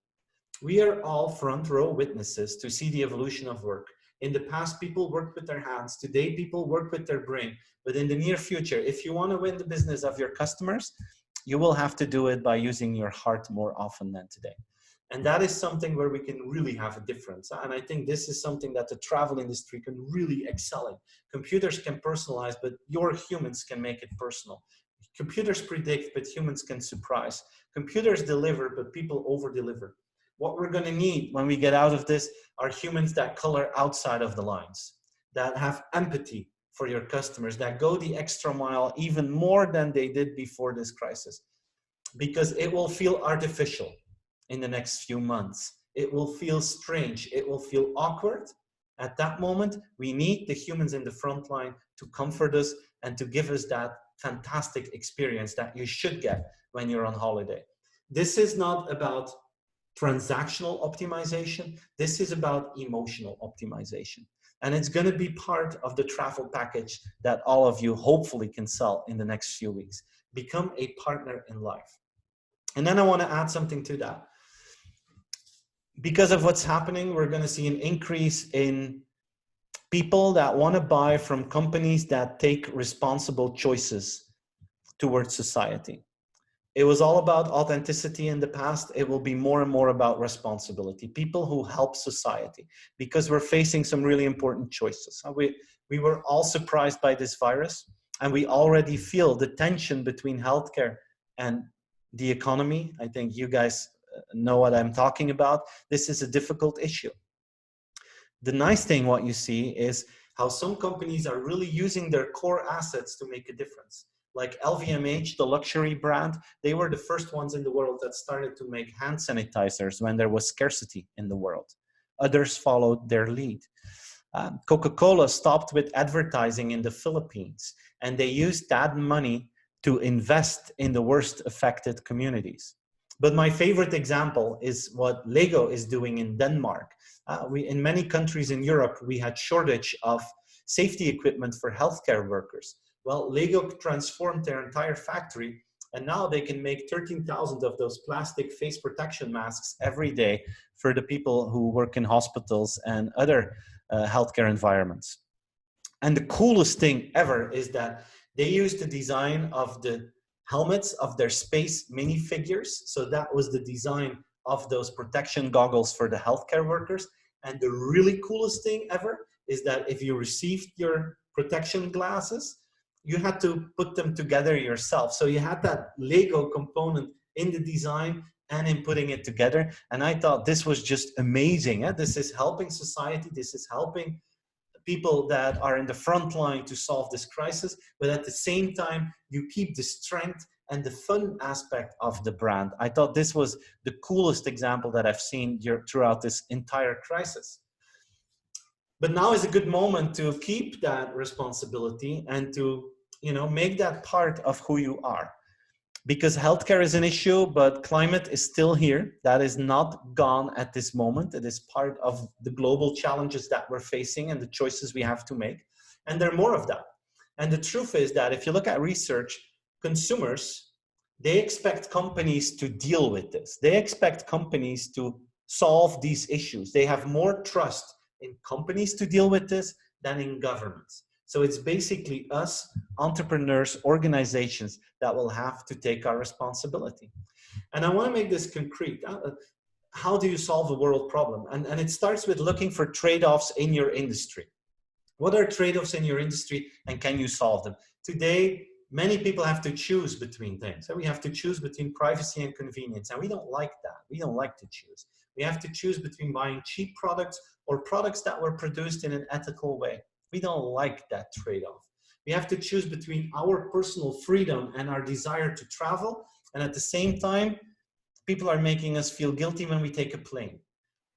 C: We are all front row witnesses to see the evolution of work. In the past, people worked with their hands. Today, people work with their brain. But in the near future, if you want to win the business of your customers, you will have to do it by using your heart more often than today. And that is something where we can really have a difference. And I think this is something that the travel industry can really excel in. Computers can personalize, but your humans can make it personal. Computers predict, but humans can surprise. Computers deliver, but people over-deliver. What we're going to need when we get out of this are humans that color outside of the lines, that have empathy for your customers, that go the extra mile even more than they did before this crisis. Because it will feel artificial in the next few months. It will feel strange. It will feel awkward. At that moment, we need the humans in the front line to comfort us and to give us that fantastic experience that you should get when you're on holiday. This is not about transactional optimization. This is about emotional optimization. And it's going to be part of the travel package that all of you hopefully can sell in the next few weeks. Become a partner in life. And then I want to add something to that. Because of what's happening, we're going to see an increase in people that want to buy from companies that take responsible choices towards society. It was all about authenticity in the past. It will be more and more about responsibility. People who help society, because we're facing some really important choices. We were all surprised by this virus, and we already feel the tension between healthcare and the economy. I think you guys know what I'm talking about. This is a difficult issue. The nice thing, what you see, is how some companies are really using their core assets to make a difference. Like LVMH, the luxury brand, they were the first ones in the world that started to make hand sanitizers when there was scarcity in the world. Others followed their lead. Coca-Cola stopped with advertising in the Philippines, and they used that money to invest in the worst affected communities. But my favorite example is what Lego is doing in Denmark. In many countries in Europe, we had shortage of safety equipment for healthcare workers. Well, Lego transformed their entire factory, and now they can make 13,000 of those plastic face protection masks every day for the people who work in hospitals and other healthcare environments. And the coolest thing ever is that they used the design of the helmets of their space minifigures. So that was the design of those protection goggles for the healthcare workers. And the really coolest thing ever is that if you received your protection glasses, you had to put them together yourself. So you had that Lego component in the design and in putting it together. And I thought this was just amazing. This is helping society. This is helping people that are in the front line to solve this crisis. But at the same time, you keep the strength and the fun aspect of the brand. I thought this was the coolest example that I've seen throughout this entire crisis. But now is a good moment to keep that responsibility and to, make that part of who you are. Because healthcare is an issue, but climate is still here. That is not gone at this moment. It is part of the global challenges that we're facing and the choices we have to make. And there are more of that. And the truth is that if you look at research, consumers, they expect companies to deal with this. They expect companies to solve these issues. They have more trust in companies to deal with this than in governments. So it's basically us, entrepreneurs, organizations that will have to take our responsibility. And I want to make this concrete. How do you solve a world problem? And it starts with looking for trade-offs in your industry. What are trade-offs in your industry and can you solve them? Today, many people have to choose between things. So we have to choose between privacy and convenience. And we don't like that. We don't like to choose. We have to choose between buying cheap products or products that were produced in an ethical way. We don't like that trade-off. We have to choose between our personal freedom and our desire to travel. And at the same time, people are making us feel guilty when we take a plane.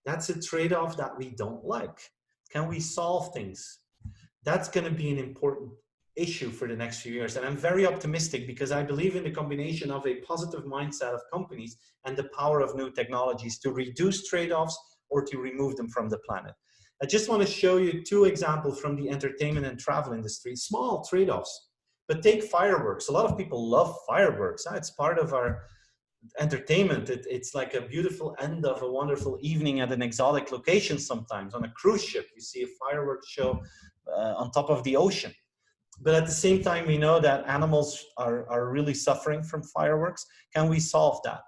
C: That's a trade-off that we don't like. Can we solve things? That's going to be an important issue for the next few years. And I'm very optimistic because I believe in the combination of a positive mindset of companies and the power of new technologies to reduce trade-offs or to remove them from the planet. I just want to show you two examples from the entertainment and travel industry, small trade-offs, but take fireworks. A lot of people love fireworks. It's part of our entertainment. It's like a beautiful end of a wonderful evening at an exotic location sometimes. On a cruise ship, you see a fireworks show on top of the ocean. But at the same time, we know that animals are really suffering from fireworks. Can we solve that?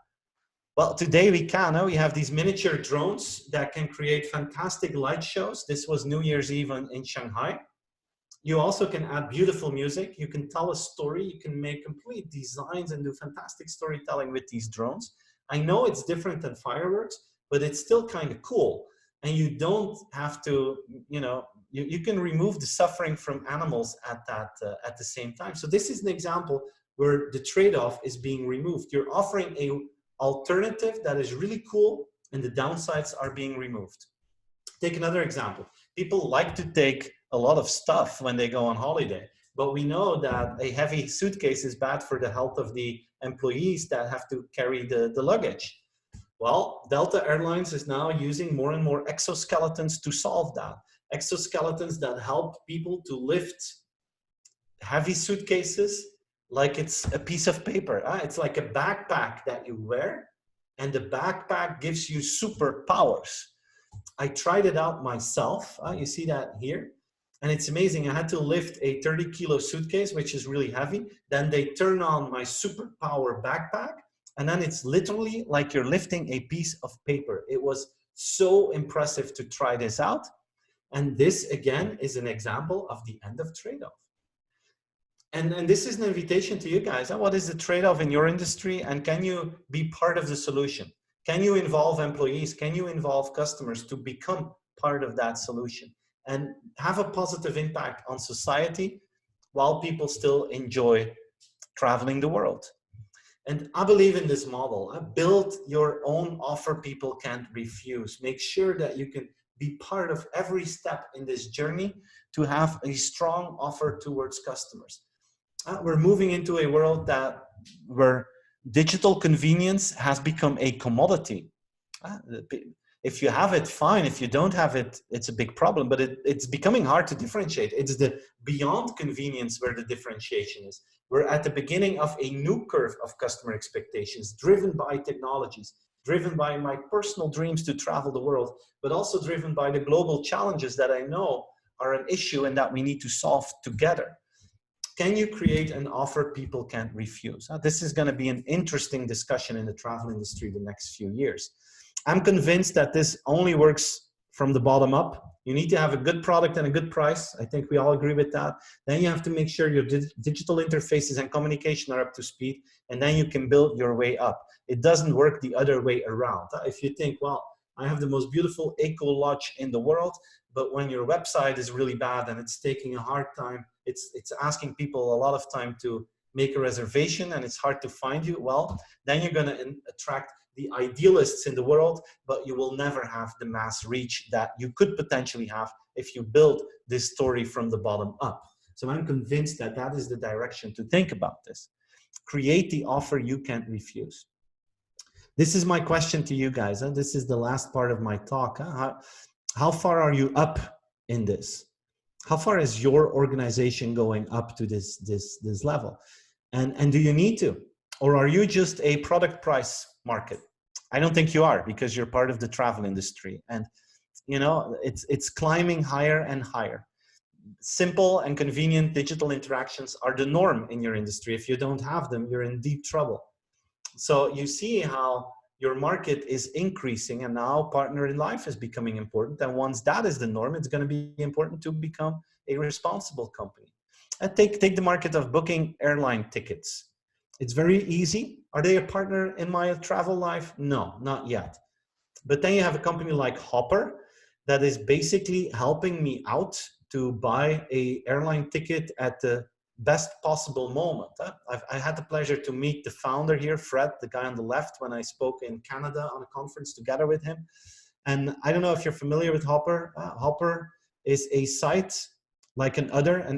C: Well, today we can. We have these miniature drones that can create fantastic light shows. This was New Year's Eve in Shanghai. You also can add beautiful music. You can tell a story. You can make complete designs and do fantastic storytelling with these drones. I know it's different than fireworks, but it's still kind of cool. And you don't have to, you can remove the suffering from animals at the same time. So this is an example where the trade-off is being removed. You're offering a alternative that is really cool, and the downsides are being removed. Take another example. People like to take a lot of stuff when they go on holiday, but we know that a heavy suitcase is bad for the health of the employees that have to carry the luggage. Well, Delta Airlines is now using more and more exoskeletons to solve that. Exoskeletons that help people to lift heavy suitcases like it's a piece of paper. It's like a backpack that you wear, and the backpack gives you superpowers. I tried it out myself. You see that here? And it's amazing. I had to lift a 30-kilo suitcase, which is really heavy. Then they turn on my superpower backpack, and then it's literally like you're lifting a piece of paper. It was so impressive to try this out. And this, again, is an example of the end of trade-off. And this is an invitation to you guys. What is the trade-off in your industry? And can you be part of the solution? Can you involve employees? Can you involve customers to become part of that solution and have a positive impact on society while people still enjoy traveling the world? And I believe in this model. Build your own offer people can't refuse. Make sure that you can be part of every step in this journey to have a strong offer towards customers. We're moving into a world where digital convenience has become a commodity. If you have it, fine. If you don't have it, it's a big problem, but it's becoming hard to differentiate. It's the beyond convenience where the differentiation is. We're at the beginning of a new curve of customer expectations, driven by technologies, driven by my personal dreams to travel the world, but also driven by the global challenges that I know are an issue and that we need to solve together. Can you create an offer people can't refuse? This is going to be an interesting discussion in the travel industry the next few years. I'm convinced that this only works from the bottom up. You need to have a good product and a good price. I think we all agree with that. Then you have to make sure your digital interfaces and communication are up to speed, and then you can build your way up. It doesn't work the other way around. If you think, well, I have the most beautiful eco lodge in the world, but when your website is really bad and it's taking a hard time, it's asking people a lot of time to make a reservation and it's hard to find you, well, then you're going to attract the idealists in the world, but you will never have the mass reach that you could potentially have if you build this story from the bottom up. So I'm convinced that that is the direction to think about this. Create the offer you can't refuse. This is my question to you guys. This is the last part of my talk. How far are you up in this? How far is your organization going up to this level? And do you need to? Or are you just a product price market? I don't think you are, because you're part of the travel industry. And it's climbing higher and higher. Simple and convenient digital interactions are the norm in your industry. If you don't have them, you're in deep trouble. So you see how your market is increasing, and now partner in life is becoming important. And once that is the norm, it's going to be important to become a responsible company. And take the market of booking airline tickets. It's very easy. Are they a partner in my travel life? No, not yet. But then you have a company like Hopper that is basically helping me out to buy an airline ticket at the best possible moment. I had the pleasure to meet the founder here, Fred, the guy on the left, when I spoke in Canada on a conference together with him. And I don't know if you're familiar with Hopper. Hopper is a site like an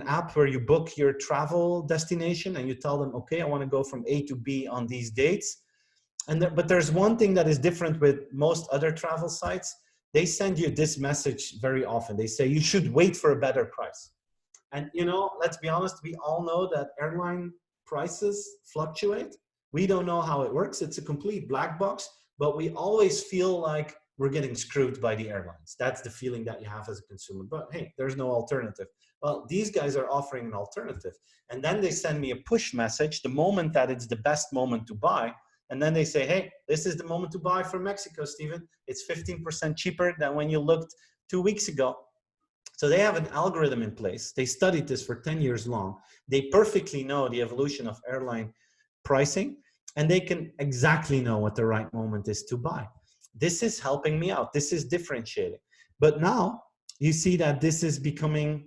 C: app where you book your travel destination and you tell them, okay, I want to go from A to B on these dates. But there's one thing that is different with most other travel sites. They send you this message very often. They say you should wait for a better price. And let's be honest, we all know that airline prices fluctuate. We don't know how it works. It's a complete black box, but we always feel like we're getting screwed by the airlines. That's the feeling that you have as a consumer. But hey, there's no alternative. Well, these guys are offering an alternative. And then they send me a push message the moment that it's the best moment to buy. And then they say, hey, this is the moment to buy from Mexico, Steven. It's 15% cheaper than when you looked 2 weeks ago. So they have an algorithm in place. They studied this for 10 years long. They perfectly know the evolution of airline pricing, and they can exactly know what the right moment is to buy. This is helping me out. This is differentiating. But now you see that this is becoming,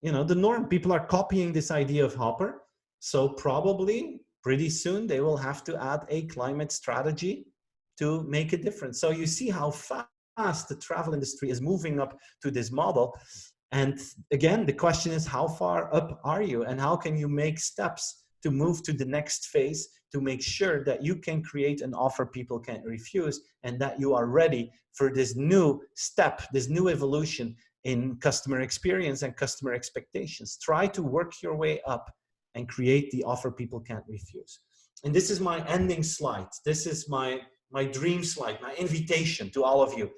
C: the norm. People are copying this idea of Hopper. So probably pretty soon they will have to add a climate strategy to make a difference. So you see how fast the travel industry is moving up to this model. And again, the question is, how far up are you, and how can you make steps to move to the next phase to make sure that you can create an offer people can't refuse, and that you are ready for this new step, this new evolution in customer experience and customer expectations. Try to work your way up and create the offer people can't refuse. And this is my ending slide. This is my dream slide, my invitation to all of you.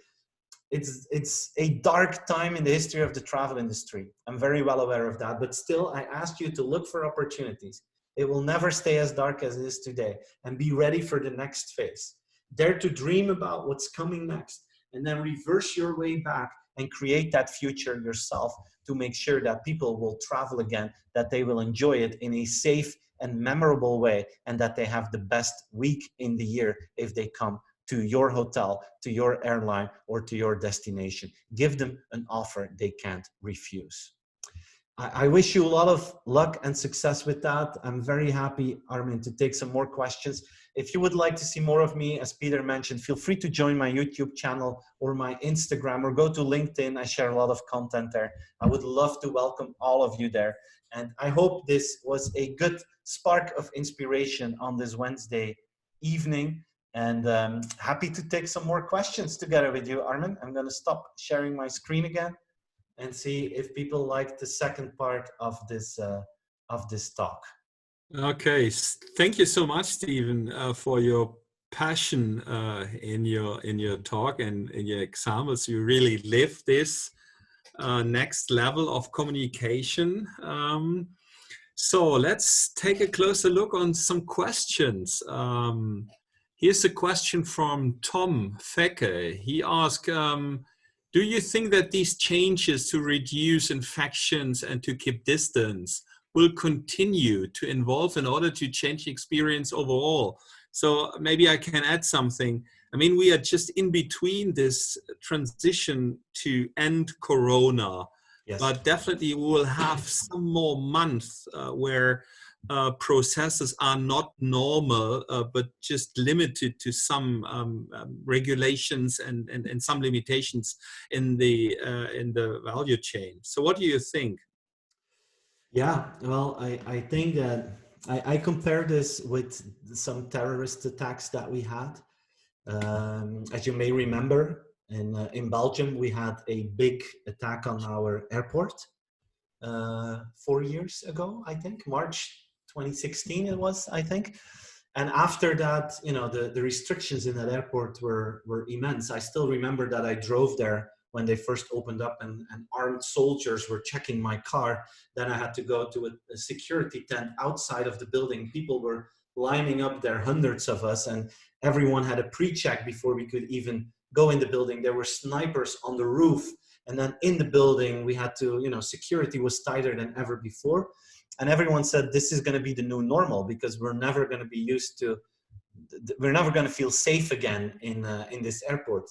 C: It's a dark time in the history of the travel industry. I'm very well aware of that, but still I ask you to look for opportunities. It will never stay as dark as it is today, and be ready for the next phase. Dare to dream about what's coming next, and then reverse your way back and create that future yourself to make sure that people will travel again, that they will enjoy it in a safe and memorable way, and that they have the best week in the year if they come to your hotel, to your airline, or to your destination. Give them an offer they can't refuse. I wish you a lot of luck and success with that. I'm very happy, Armin, to take some more questions. If you would like to see more of me, as Peter mentioned, feel free to join my YouTube channel or my Instagram, or go to LinkedIn. I share a lot of content there. I would love to welcome all of you there. And I hope this was a good spark of inspiration on this Wednesday evening. And happy to take some more questions together with you, Armin. I'm going to stop sharing my screen again and see if people like the second part of this talk.
B: Okay, thank you so much, Steven, for your passion in your talk and in your examples. You really live this next level of communication. So let's take a closer look on some questions. Here's a question from Tom Fecke. He asked, do you think that these changes to reduce infections and to keep distance will continue to evolve in order to change the experience overall? So maybe I can add something. I mean, we are just in between this transition to end Corona, yes, but definitely we will have some more months where processes are not normal, but just limited to some regulations and some limitations in the value chain. So what do you think?
C: Yeah, well, I think that I compare this with some terrorist attacks that we had. As you may remember, in Belgium, we had a big attack on our airport 4 years ago, I think, March 2016 it was, I think. And after that, the restrictions in that airport were immense. I still remember that I drove there when they first opened up, and armed soldiers were checking my car. Then I had to go to a security tent outside of the building. People were lining up there, hundreds of us, and everyone had a pre-check before we could even go in the building. There were snipers on the roof. And then in the building, we had to, security was tighter than ever before. And everyone said, this is going to be the new normal, because we're never going to be used to, we're never going to feel safe again in this airport.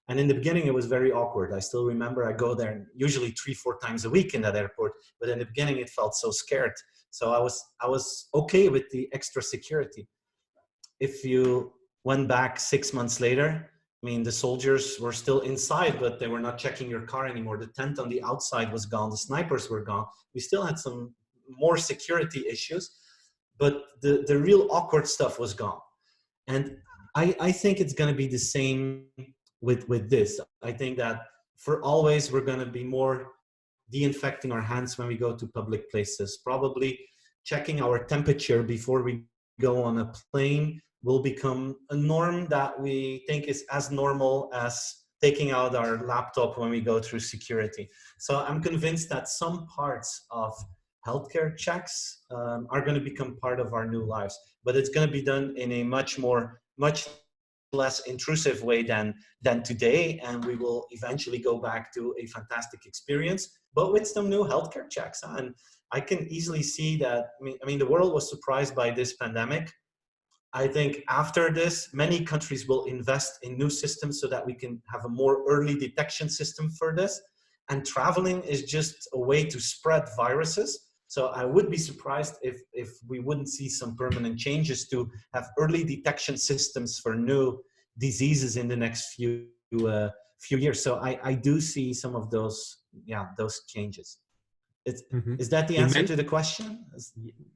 C: And in the beginning, it was very awkward. I still remember I go there usually 3-4 times a week in that airport. But in the beginning, it felt so scared. So I was okay with the extra security. If you went back 6 months later, I mean, the soldiers were still inside, but they were not checking your car anymore. The tent on the outside was gone. The snipers were gone. We still had some more security issues, but the real awkward stuff was gone. And I think it's going to be the same with this. I think that for always, we're going to be more de-infecting our hands when we go to public places. Probably checking our temperature before we go on a plane will become a norm that we think is as normal as taking out our laptop when we go through security. So I'm convinced that some parts of healthcare checks are going to become part of our new lives, but it's going to be done in a much less intrusive way than today, and we will eventually go back to a fantastic experience, but with some new healthcare checks. And I can easily see that. I mean, the world was surprised by this pandemic. I think after this, many countries will invest in new systems so that we can have a more early detection system for this. And traveling is just a way to spread viruses. So I would be surprised if we wouldn't see some permanent changes to have early detection systems for new diseases in the next few years. So I do see some of those changes. Is that the answer to the question?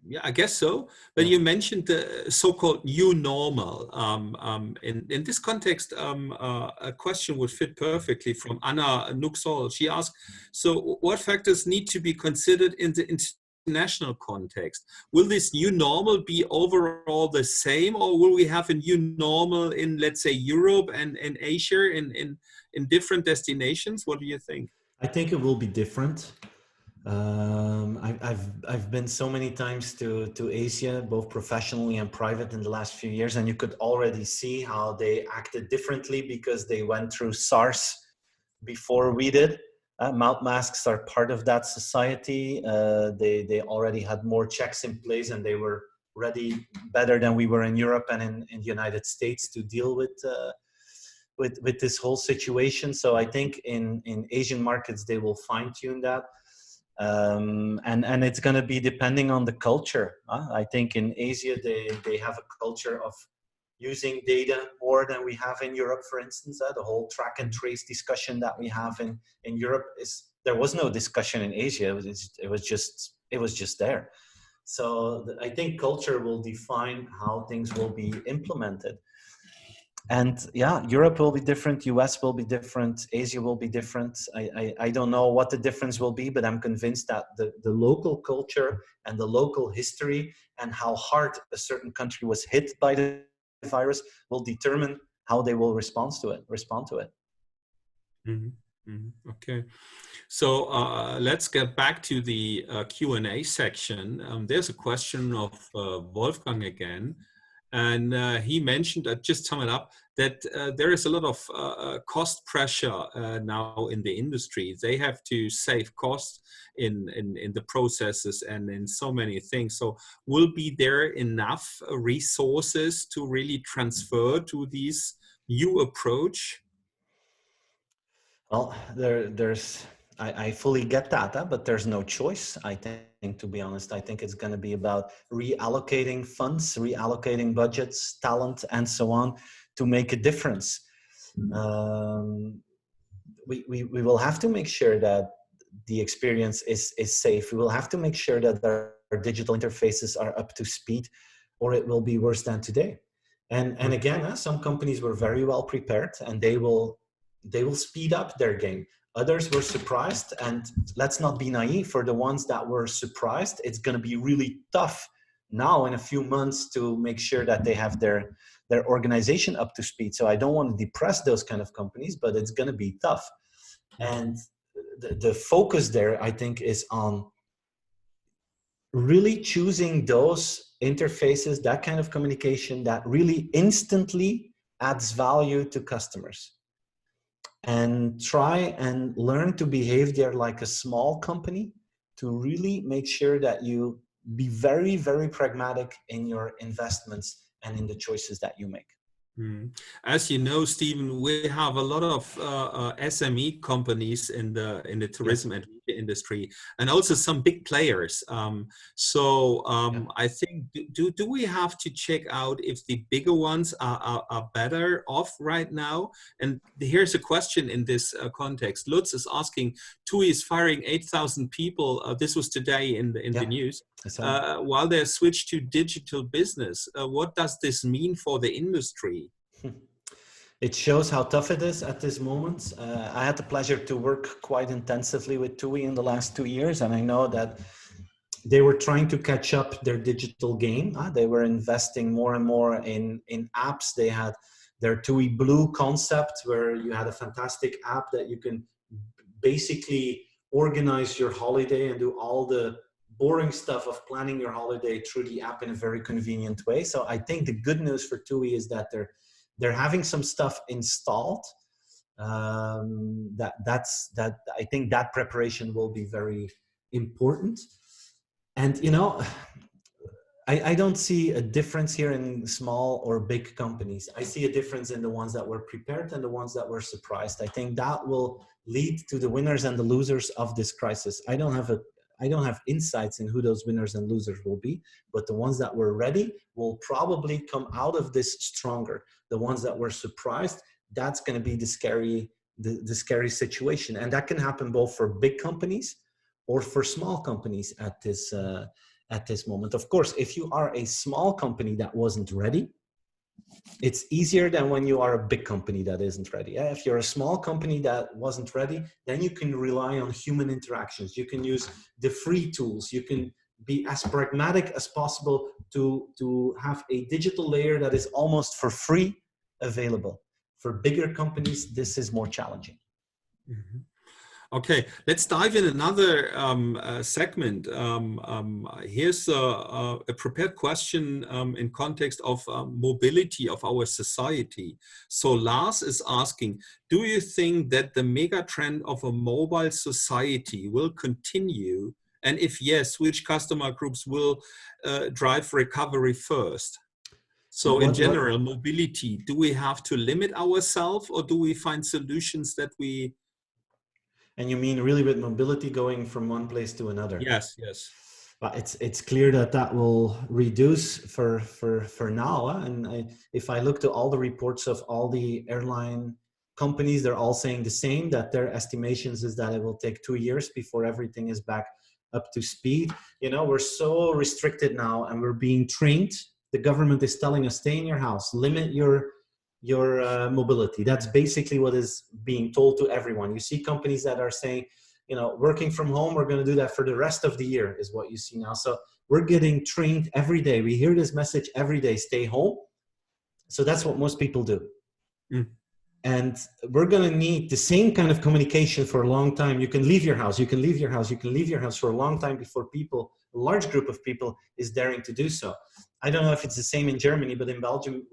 B: Yeah, I guess so. But you mentioned the so-called new normal. In this context, a question would fit perfectly from Anna Nuxol. She asked, so what factors need to be considered in the international context? Will this new normal be overall the same, or will we have a new normal in, let's say, Europe and Asia in different destinations? What do you think?
C: I think it will be different. I've been so many times to Asia, both professionally and private in the last few years, and you could already see how they acted differently because they went through SARS before we did. Mouth masks are part of that society. They already had more checks in place, and they were ready better than we were in Europe and in the United States to deal with this whole situation. So I think in Asian markets they will fine-tune that. And it's going to be depending on the culture. I think in Asia they have a culture of using data more than we have in Europe, for instance. The whole track and trace discussion that we have in Europe there was no discussion in Asia. It was just there. So I think culture will define how things will be implemented. And yeah, Europe will be different, US will be different, Asia will be different. I don't know what the difference will be, but I'm convinced that the local culture and the local history and how hard a certain country was hit by the virus will determine how they will respond to it.
B: Mm-hmm. Mm-hmm. Okay, so let's get back to the Q&A section. There's a question of Wolfgang again. And he mentioned, just sum it up, that there is a lot of cost pressure now in the industry. They have to save costs in the processes and in so many things. So will be there enough resources to really transfer to this new approach?
C: Well, I fully get that, but there's no choice. I think, to be honest, I think it's going to be about reallocating funds, reallocating budgets, talent, and so on to make a difference. We will have to make sure that the experience is safe. We will have to make sure that our digital interfaces are up to speed, or it will be worse than today. And again, some companies were very well prepared, and they will speed up their game. Others were surprised, and let's not be naive. For the ones that were surprised, it's going to be really tough now in a few months to make sure that they have their organization up to speed. So I don't want to depress those kind of companies, but it's going to be tough. And the focus there, I think, is on really choosing those interfaces, that kind of communication that really instantly adds value to customers. And try and learn to behave there like a small company to really make sure that you be very, very pragmatic in your investments and in the choices that you make.
B: As you know, Stephen, we have a lot of SME companies in the tourism and industry, and also some big players. I think, do we have to check out if the bigger ones are better off right now? And here's a question in this context. Lutz is asking, TUI is firing 8,000 people. This was today in the news. While they switch to digital business. What does this mean for the industry?
C: It shows how tough it is at this moment. I had the pleasure to work quite intensively with TUI in the last 2 years, and I know that they were trying to catch up their digital game. They were investing more and more in apps. They had their TUI Blue concept, where you had a fantastic app that you can basically organize your holiday and do all the boring stuff of planning your holiday through the app in a very convenient way. So I think the good news for TUI is that they're having some stuff installed. I think that preparation will be very important. And you know, I don't see a difference here in small or big companies. I see a difference in the ones that were prepared and the ones that were surprised. I think that will lead to the winners and the losers of this crisis. I don't have insights in who those winners and losers will be, but the ones that were ready will probably come out of this stronger. The ones that were surprised, that's going to be the scary situation. And that can happen both for big companies or for small companies at this moment. Of course, if you are a small company that wasn't ready, it's easier than when you are a big company that isn't ready. If you're a small company that wasn't ready, then you can rely on human interactions. You can use the free tools. You can be as pragmatic as possible to have a digital layer that is almost for free available. For bigger companies, this is more challenging.
B: Mm-hmm. Okay, let's dive in another segment. Here's a prepared question in context of mobility of our society. So Lars is asking, do you think that the mega trend of a mobile society will continue? And if yes, which customer groups will drive recovery first? So in general, mobility, do we have to limit ourselves or do we find solutions that we...
C: And you mean really with mobility going from one place to another?
B: Yes, yes.
C: But it's clear that will reduce for now. And if I look to all the reports of all the airline companies, they're all saying the same, that their estimations is that it will take 2 years before everything is back up to speed. You know, we're so restricted now and we're being trained. The government is telling us, stay in your house, limit your mobility. That's basically what is being told to everyone. You see companies that are saying, you know, working from home, we're going to do that for the rest of the year is what you see now. So we're getting trained every day. We hear this message every day, stay home. So that's what most people do. Mm. And we're going to need the same kind of communication for a long time. You can leave your house, you can leave your house, you can leave your house for a long time before people, a large group of people is daring to do so. I don't know if it's the same in Germany, but in Belgium,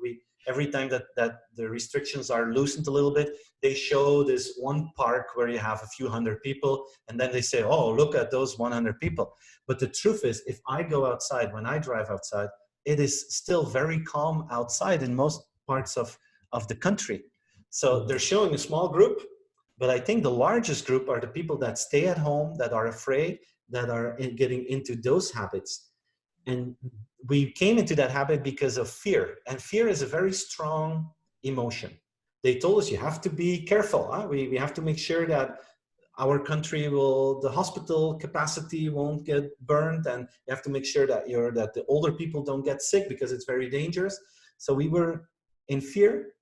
C: every time that the restrictions are loosened a little bit, they show this one park where you have a few hundred people, and then they say, oh, look at those 100 people. But the truth is, if I go outside, when I drive outside, it is still very calm outside in most parts of the country. So they're showing a small group, but I think the largest group are the people that stay at home, that are afraid, that are getting into those habits. And we came into that habit because of fear, and fear is a very strong emotion. They told us you have to be careful. Huh? We have to make sure that our country the hospital capacity won't get burned, and you have to make sure that the older people don't get sick because it's very dangerous. So we were in fear,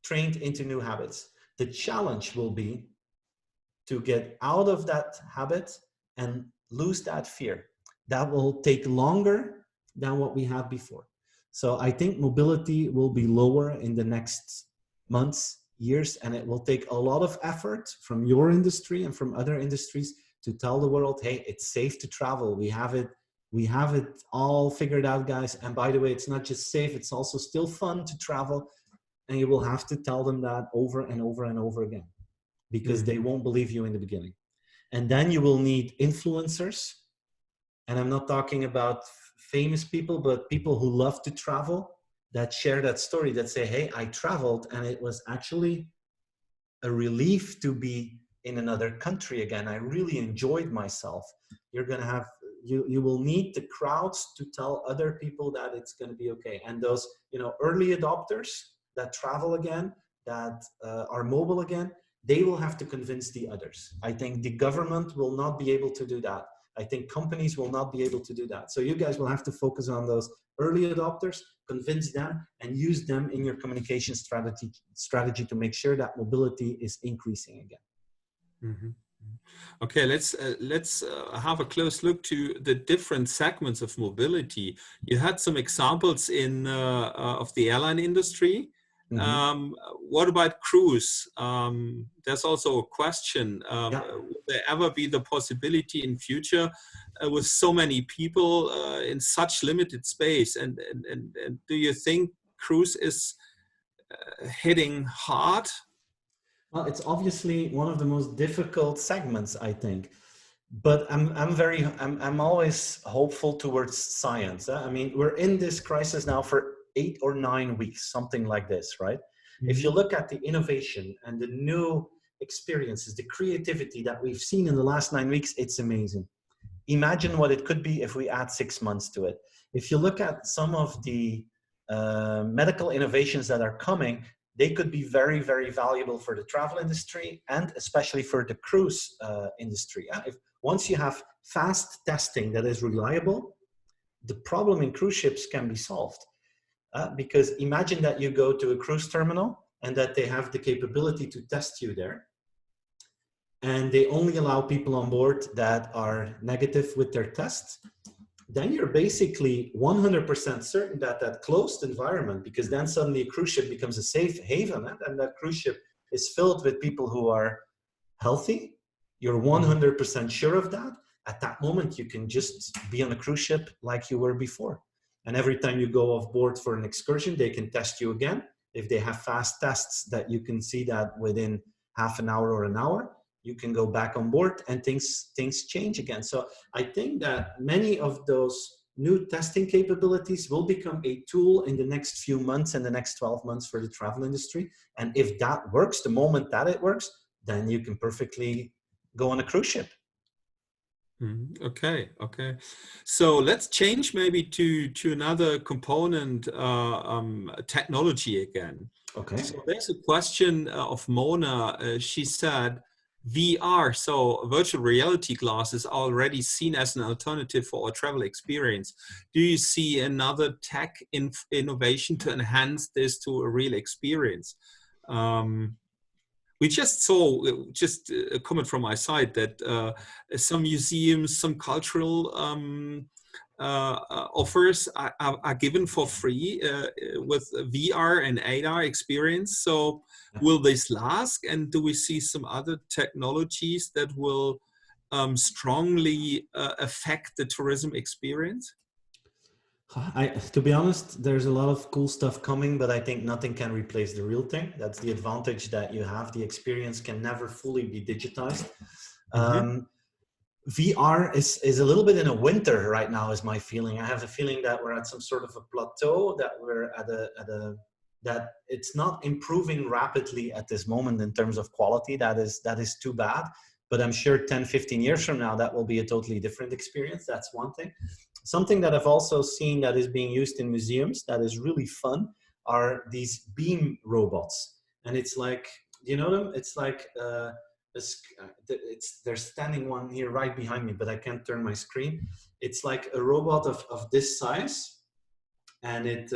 C: trained into new habits. The challenge will be to get out of that habit and lose that fear. That will take longer than what we had before. So I think mobility will be lower in the next months, years, and it will take a lot of effort from your industry and from other industries to tell the world, hey, it's safe to travel. We have it all figured out, guys. And by the way, it's not just safe, it's also still fun to travel. And you will have to tell them that over and over and over again, because they won't believe you in the beginning. And then you will need influencers. And I'm not talking about famous people, but people who love to travel, that share that story, that say, hey, I traveled and it was actually a relief to be in another country again. I really enjoyed myself. You're going to have, you will need the crowds to tell other people that it's going to be okay. And those, early adopters that travel again, that are mobile again, they will have to convince the others. I think the government will not be able to do that. I think companies will not be able to do that. So you guys will have to focus on those early adopters, convince them, and use them in your communication strategy to make sure that mobility is increasing again. Mm-hmm.
B: Okay, let's have a close look to the different segments of mobility. You had some examples of the airline industry. What about cruise? There's also a question. Will there ever be the possibility in future with so many people in such limited space? And do you think cruise is hitting hard?
C: Well, it's obviously one of the most difficult segments, I think. But I'm always hopeful towards science. I mean, we're in this crisis now for 8 or 9 weeks, something like this, right? If you look at the innovation and the new experiences, the creativity that we've seen in the last 9 weeks, it's amazing. Imagine what it could be if we add 6 months to it. If you look at some of the medical innovations that are coming, they could be very, very valuable for the travel industry and especially for the cruise industry. Once you have fast testing that is reliable, the problem in cruise ships can be solved. Because imagine that you go to a cruise terminal and that they have the capability to test you there. And they only allow people on board that are negative with their test. Then you're basically 100% certain that that closed environment, because then suddenly a cruise ship becomes a safe haven, and that cruise ship is filled with people who are healthy. You're 100% sure of that. At that moment, you can just be on a cruise ship like you were before. And every time you go off board for an excursion, they can test you again. If they have fast tests that you can see that within half an hour or an hour, you can go back on board and things change again. So I think that many of those new testing capabilities will become a tool in the next few months and the next 12 months for the travel industry. And if that works, the moment that it works, then you can perfectly go on a cruise ship.
B: Okay. So let's change maybe to another component, technology again.
C: Okay.
B: So there's a question of Mona. She said, VR, so virtual reality glasses, are already seen as an alternative for our travel experience. Do you see another tech innovation to enhance this to a real experience? We just saw, just a comment from my side, that some museums, some cultural offers are given for free with VR and AR experience. So will this last? And do we see some other technologies that will strongly affect the tourism experience?
C: To be honest, there's a lot of cool stuff coming, but I think nothing can replace the real thing. That's the advantage that you have. The experience can never fully be digitized. VR is a little bit in a winter right now, is my feeling. I have a feeling that we're at some sort of a plateau, that we're that it's not improving rapidly at this moment in terms of quality. That is too bad. But I'm sure 10, 15 years from now, that will be a totally different experience. That's one thing. Something that I've also seen that is being used in museums that is really fun are these beam robots. And it's like, you know them? It's like, there's standing one here right behind me, but I can't turn my screen. It's like a robot of this size, and it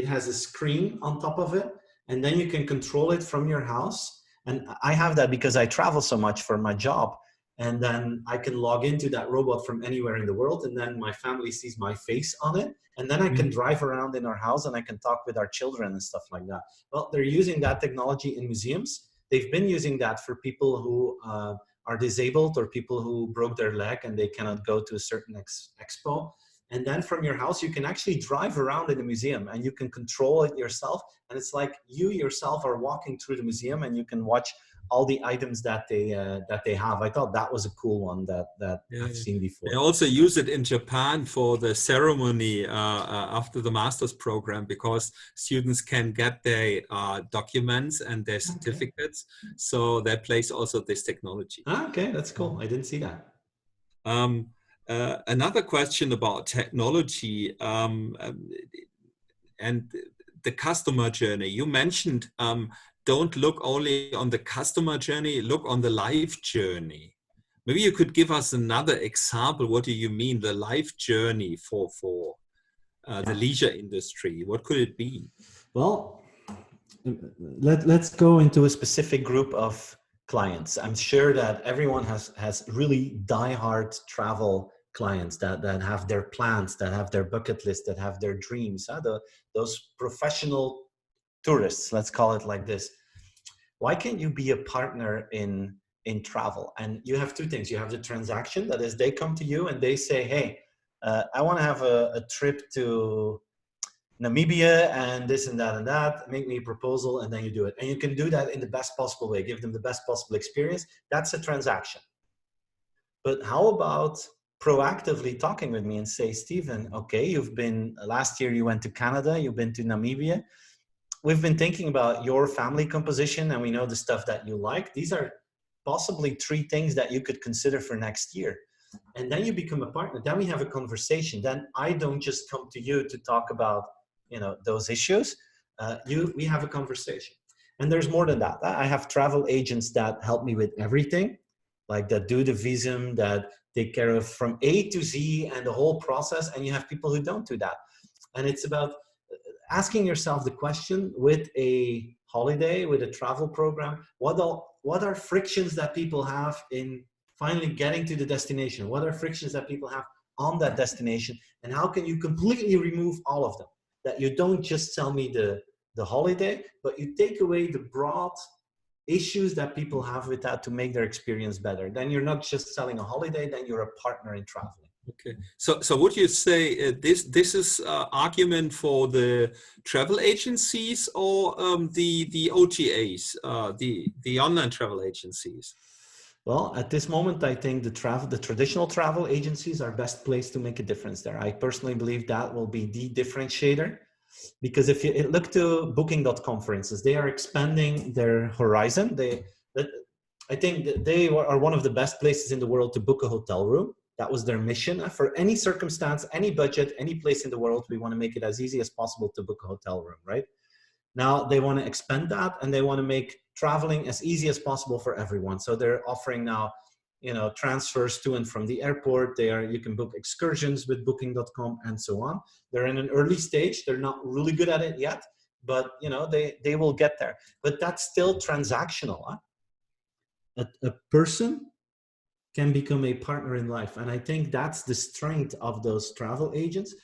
C: has a screen on top of it, and then you can control it from your house. And I have that because I travel so much for my job. And then I can log into that robot from anywhere in the world. And then my family sees my face on it. And then I can drive around in our house and I can talk with our children and stuff like that. Well, they're using that technology in museums. They've been using that for people who are disabled or people who broke their leg and they cannot go to a certain expo. And then from your house, you can actually drive around in the museum and you can control it yourself. And it's like you yourself are walking through the museum and you can watch all the items that they have. I thought that was a cool one that I've seen before.
B: They also use it in Japan for the ceremony after the master's program, because students can get their documents and their certificates. So they place also this technology.
C: Okay, that's cool. I didn't see that.
B: Another question about technology and the customer journey. You mentioned don't look only on the customer journey, look on the life journey. Maybe you could give us another example. What do you mean, the life journey for the leisure industry? What could it be?
C: Well, let's go into a specific group of clients. I'm sure that everyone has really diehard travel clients that have their plans, that have their bucket list, that have their dreams. Those professional tourists, let's call it like this. Why can't you be a partner in travel? And you have two things. You have the transaction, that is, they come to you and they say, hey, I want to have a trip to Namibia and this and that, make me a proposal, and then you do it. And you can do that in the best possible way, give them the best possible experience. That's a transaction. But how about proactively talking with me and say, Stephen, okay, you've been, last year you went to Canada, you've been to Namibia. We've been thinking about your family composition and we know the stuff that you like. These are possibly 3 things that you could consider for next year. And then you become a partner. Then we have a conversation. Then I don't just come to you to talk about, you know, those issues. We have a conversation. And there's more than that. I have travel agents that help me with everything, like that do the visum, that take care of from A to Z and the whole process. And you have people who don't do that. And it's about asking yourself the question with a holiday, with a travel program, what are frictions that people have in finally getting to the destination? What are frictions that people have on that destination? And how can you completely remove all of them? That you don't just sell me the holiday, but you take away the broad issues that people have with that to make their experience better. Then you're not just selling a holiday, then you're a partner in traveling.
B: Okay, so would you say this is argument for the travel agencies or the OTAs, the online travel agencies?
C: Well, at this moment, I think the traditional travel agencies are best placed to make a difference there. I personally believe that will be the differentiator, because if you look to Booking.com, for instance, they are expanding their horizon. I think that they are one of the best places in the world to book a hotel room. That was their mission. For any circumstance, any budget, any place in the world, we want to make it as easy as possible to book a hotel room, right? Now they want to expand that and they want to make traveling as easy as possible for everyone. So they're offering now, you know, transfers to and from the airport. You can book excursions with Booking.com and so on. They're in an early stage. They're not really good at it yet, but you know, they will get there. But that's still transactional. Huh? A person can become a partner in life. And I think that's the strength of those travel agents.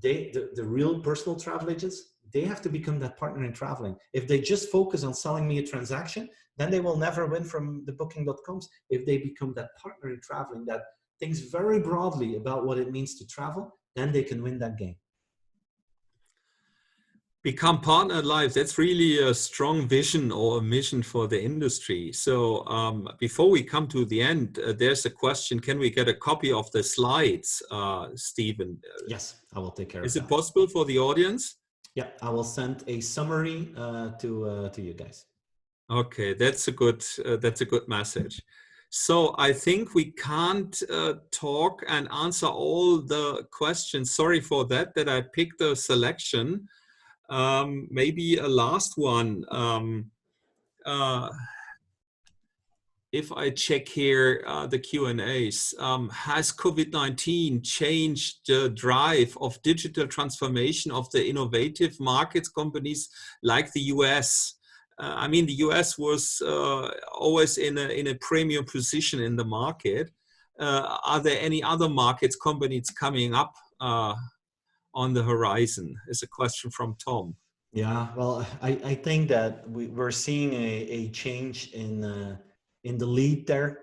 C: The real personal travel agents, they have to become that partner in traveling. If they just focus on selling me a transaction, then they will never win from the Booking.coms. If they become that partner in traveling that thinks very broadly about what it means to travel, then they can win that game.
B: Become partner in life, that's really a strong vision or a mission for the industry. So before we come to the end, there's a question, can we get a copy of the slides, Stephen?
C: Yes, I will take care of that.
B: Is it possible for the audience?
C: Yeah, I will send a summary to you guys.
B: Okay, that's a good message. So I think we can't talk and answer all the questions. Sorry for that I picked a selection. Maybe a last one. If I check here the Q&As, has COVID-19 changed the drive of digital transformation of the innovative markets companies like the US? I mean, the US was always in a premium position in the market. Are there any other markets companies coming up on the horizon? Is a question from Tom.
C: Yeah, well, I think that we're seeing a change in the lead there,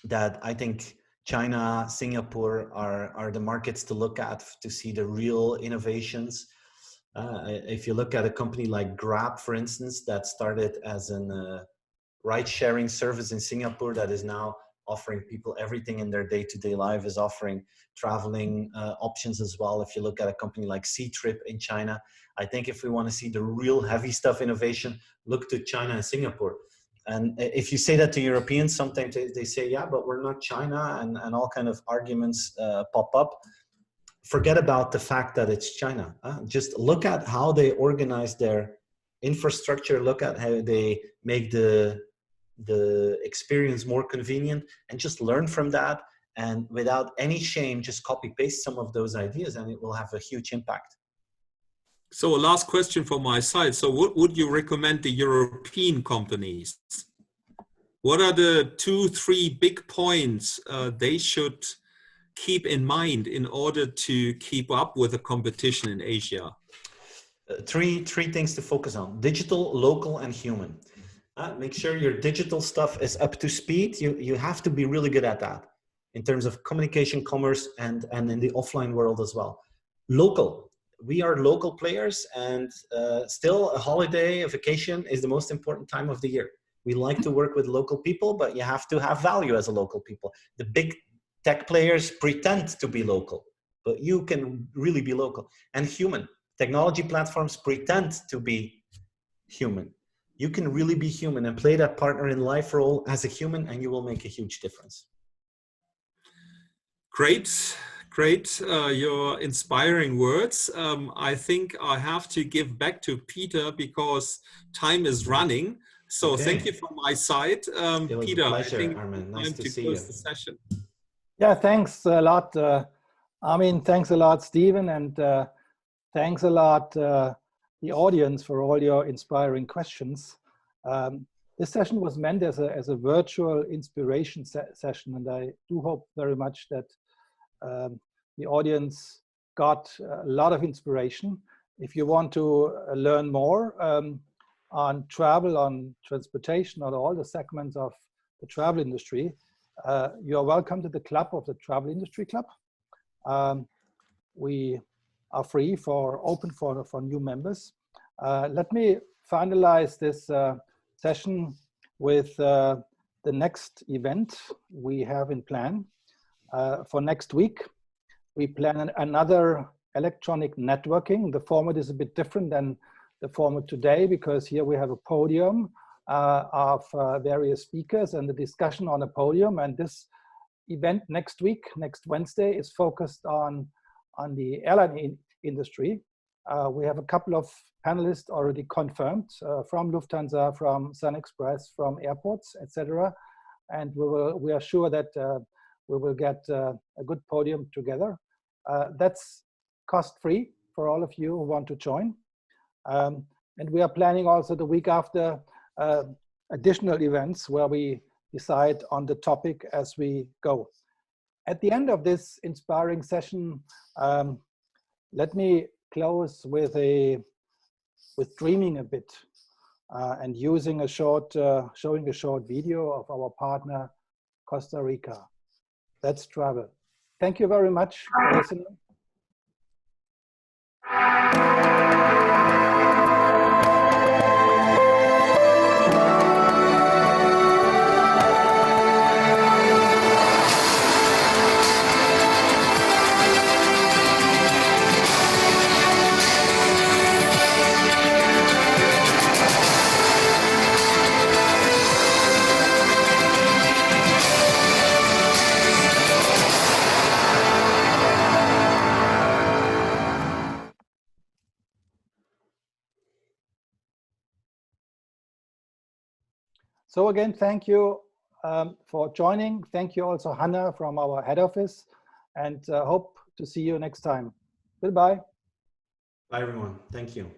C: that I think China, Singapore are the markets to look at to see the real innovations. If you look at a company like Grab, for instance, that started as a ride-sharing service in Singapore that is now offering people everything in their day-to-day life, is offering traveling options as well. If you look at a company like C-Trip in China, I think if we want to see the real heavy stuff innovation, look to China and Singapore. And if you say that to Europeans, sometimes they say, yeah, but we're not China, and all kind of arguments pop up. Forget about the fact that it's China. Just look at how they organize their infrastructure, look at how they make the experience more convenient, and just learn from that. And without any shame, just copy paste some of those ideas and it will have a huge impact.
B: So a last question from my side. So what would you recommend the European companies? What are the 2-3 big points they should keep in mind in order to keep up with the competition in Asia?
C: Three things to focus on: digital, local, and human. Make sure your digital stuff is up to speed. You have to be really good at that in terms of communication, commerce, and in the offline world as well. Local. We are local players, and still a holiday, a vacation is the most important time of the year. We like to work with local people, but you have to have value as a local people. The big tech players pretend to be local, but you can really be local. And human. Technology platforms pretend to be human. You can really be human and play that partner in life role as a human, and you will make a huge difference.
B: Great. Your inspiring words. I think I have to give back to Peter because time is running. So
C: okay.
B: Thank you from my side.
C: It was
B: Peter,
C: a pleasure,
B: I think
C: Armin. Nice
B: time
C: to see
B: close
C: you.
B: the session.
A: Yeah, thanks a lot, Armin. Thanks a lot, Stephen, and thanks a lot, the audience, for all your inspiring questions. This session was meant as a virtual inspiration session, and I do hope very much that the audience got a lot of inspiration. If you want to learn more on travel, on transportation, on all the segments of the travel industry, you are welcome to the club of the Travel Industry Club. We are free open for new members. Let me finalize this session with the next event we have in plan. For next week, we plan another electronic networking. The format is a bit different than the format today, because here we have a podium of various speakers and the discussion on a podium. And this event next week, next Wednesday, is focused on the airline industry. We have a couple of panelists already confirmed from Lufthansa, from Sun Express, from airports, etc. And we are sure that we will get a good podium together. That's cost-free for all of you who want to join. And we are planning also the week after additional events where we decide on the topic as we go. At the end of this inspiring session, let me close with dreaming a bit and using showing a short video of our partner, Costa Rica. Let's travel. Thank you very much for listening. So again, thank you for joining. Thank you also, Hannah, from our head office, and hope to see you next time. Goodbye.
C: Bye, everyone. Thank you.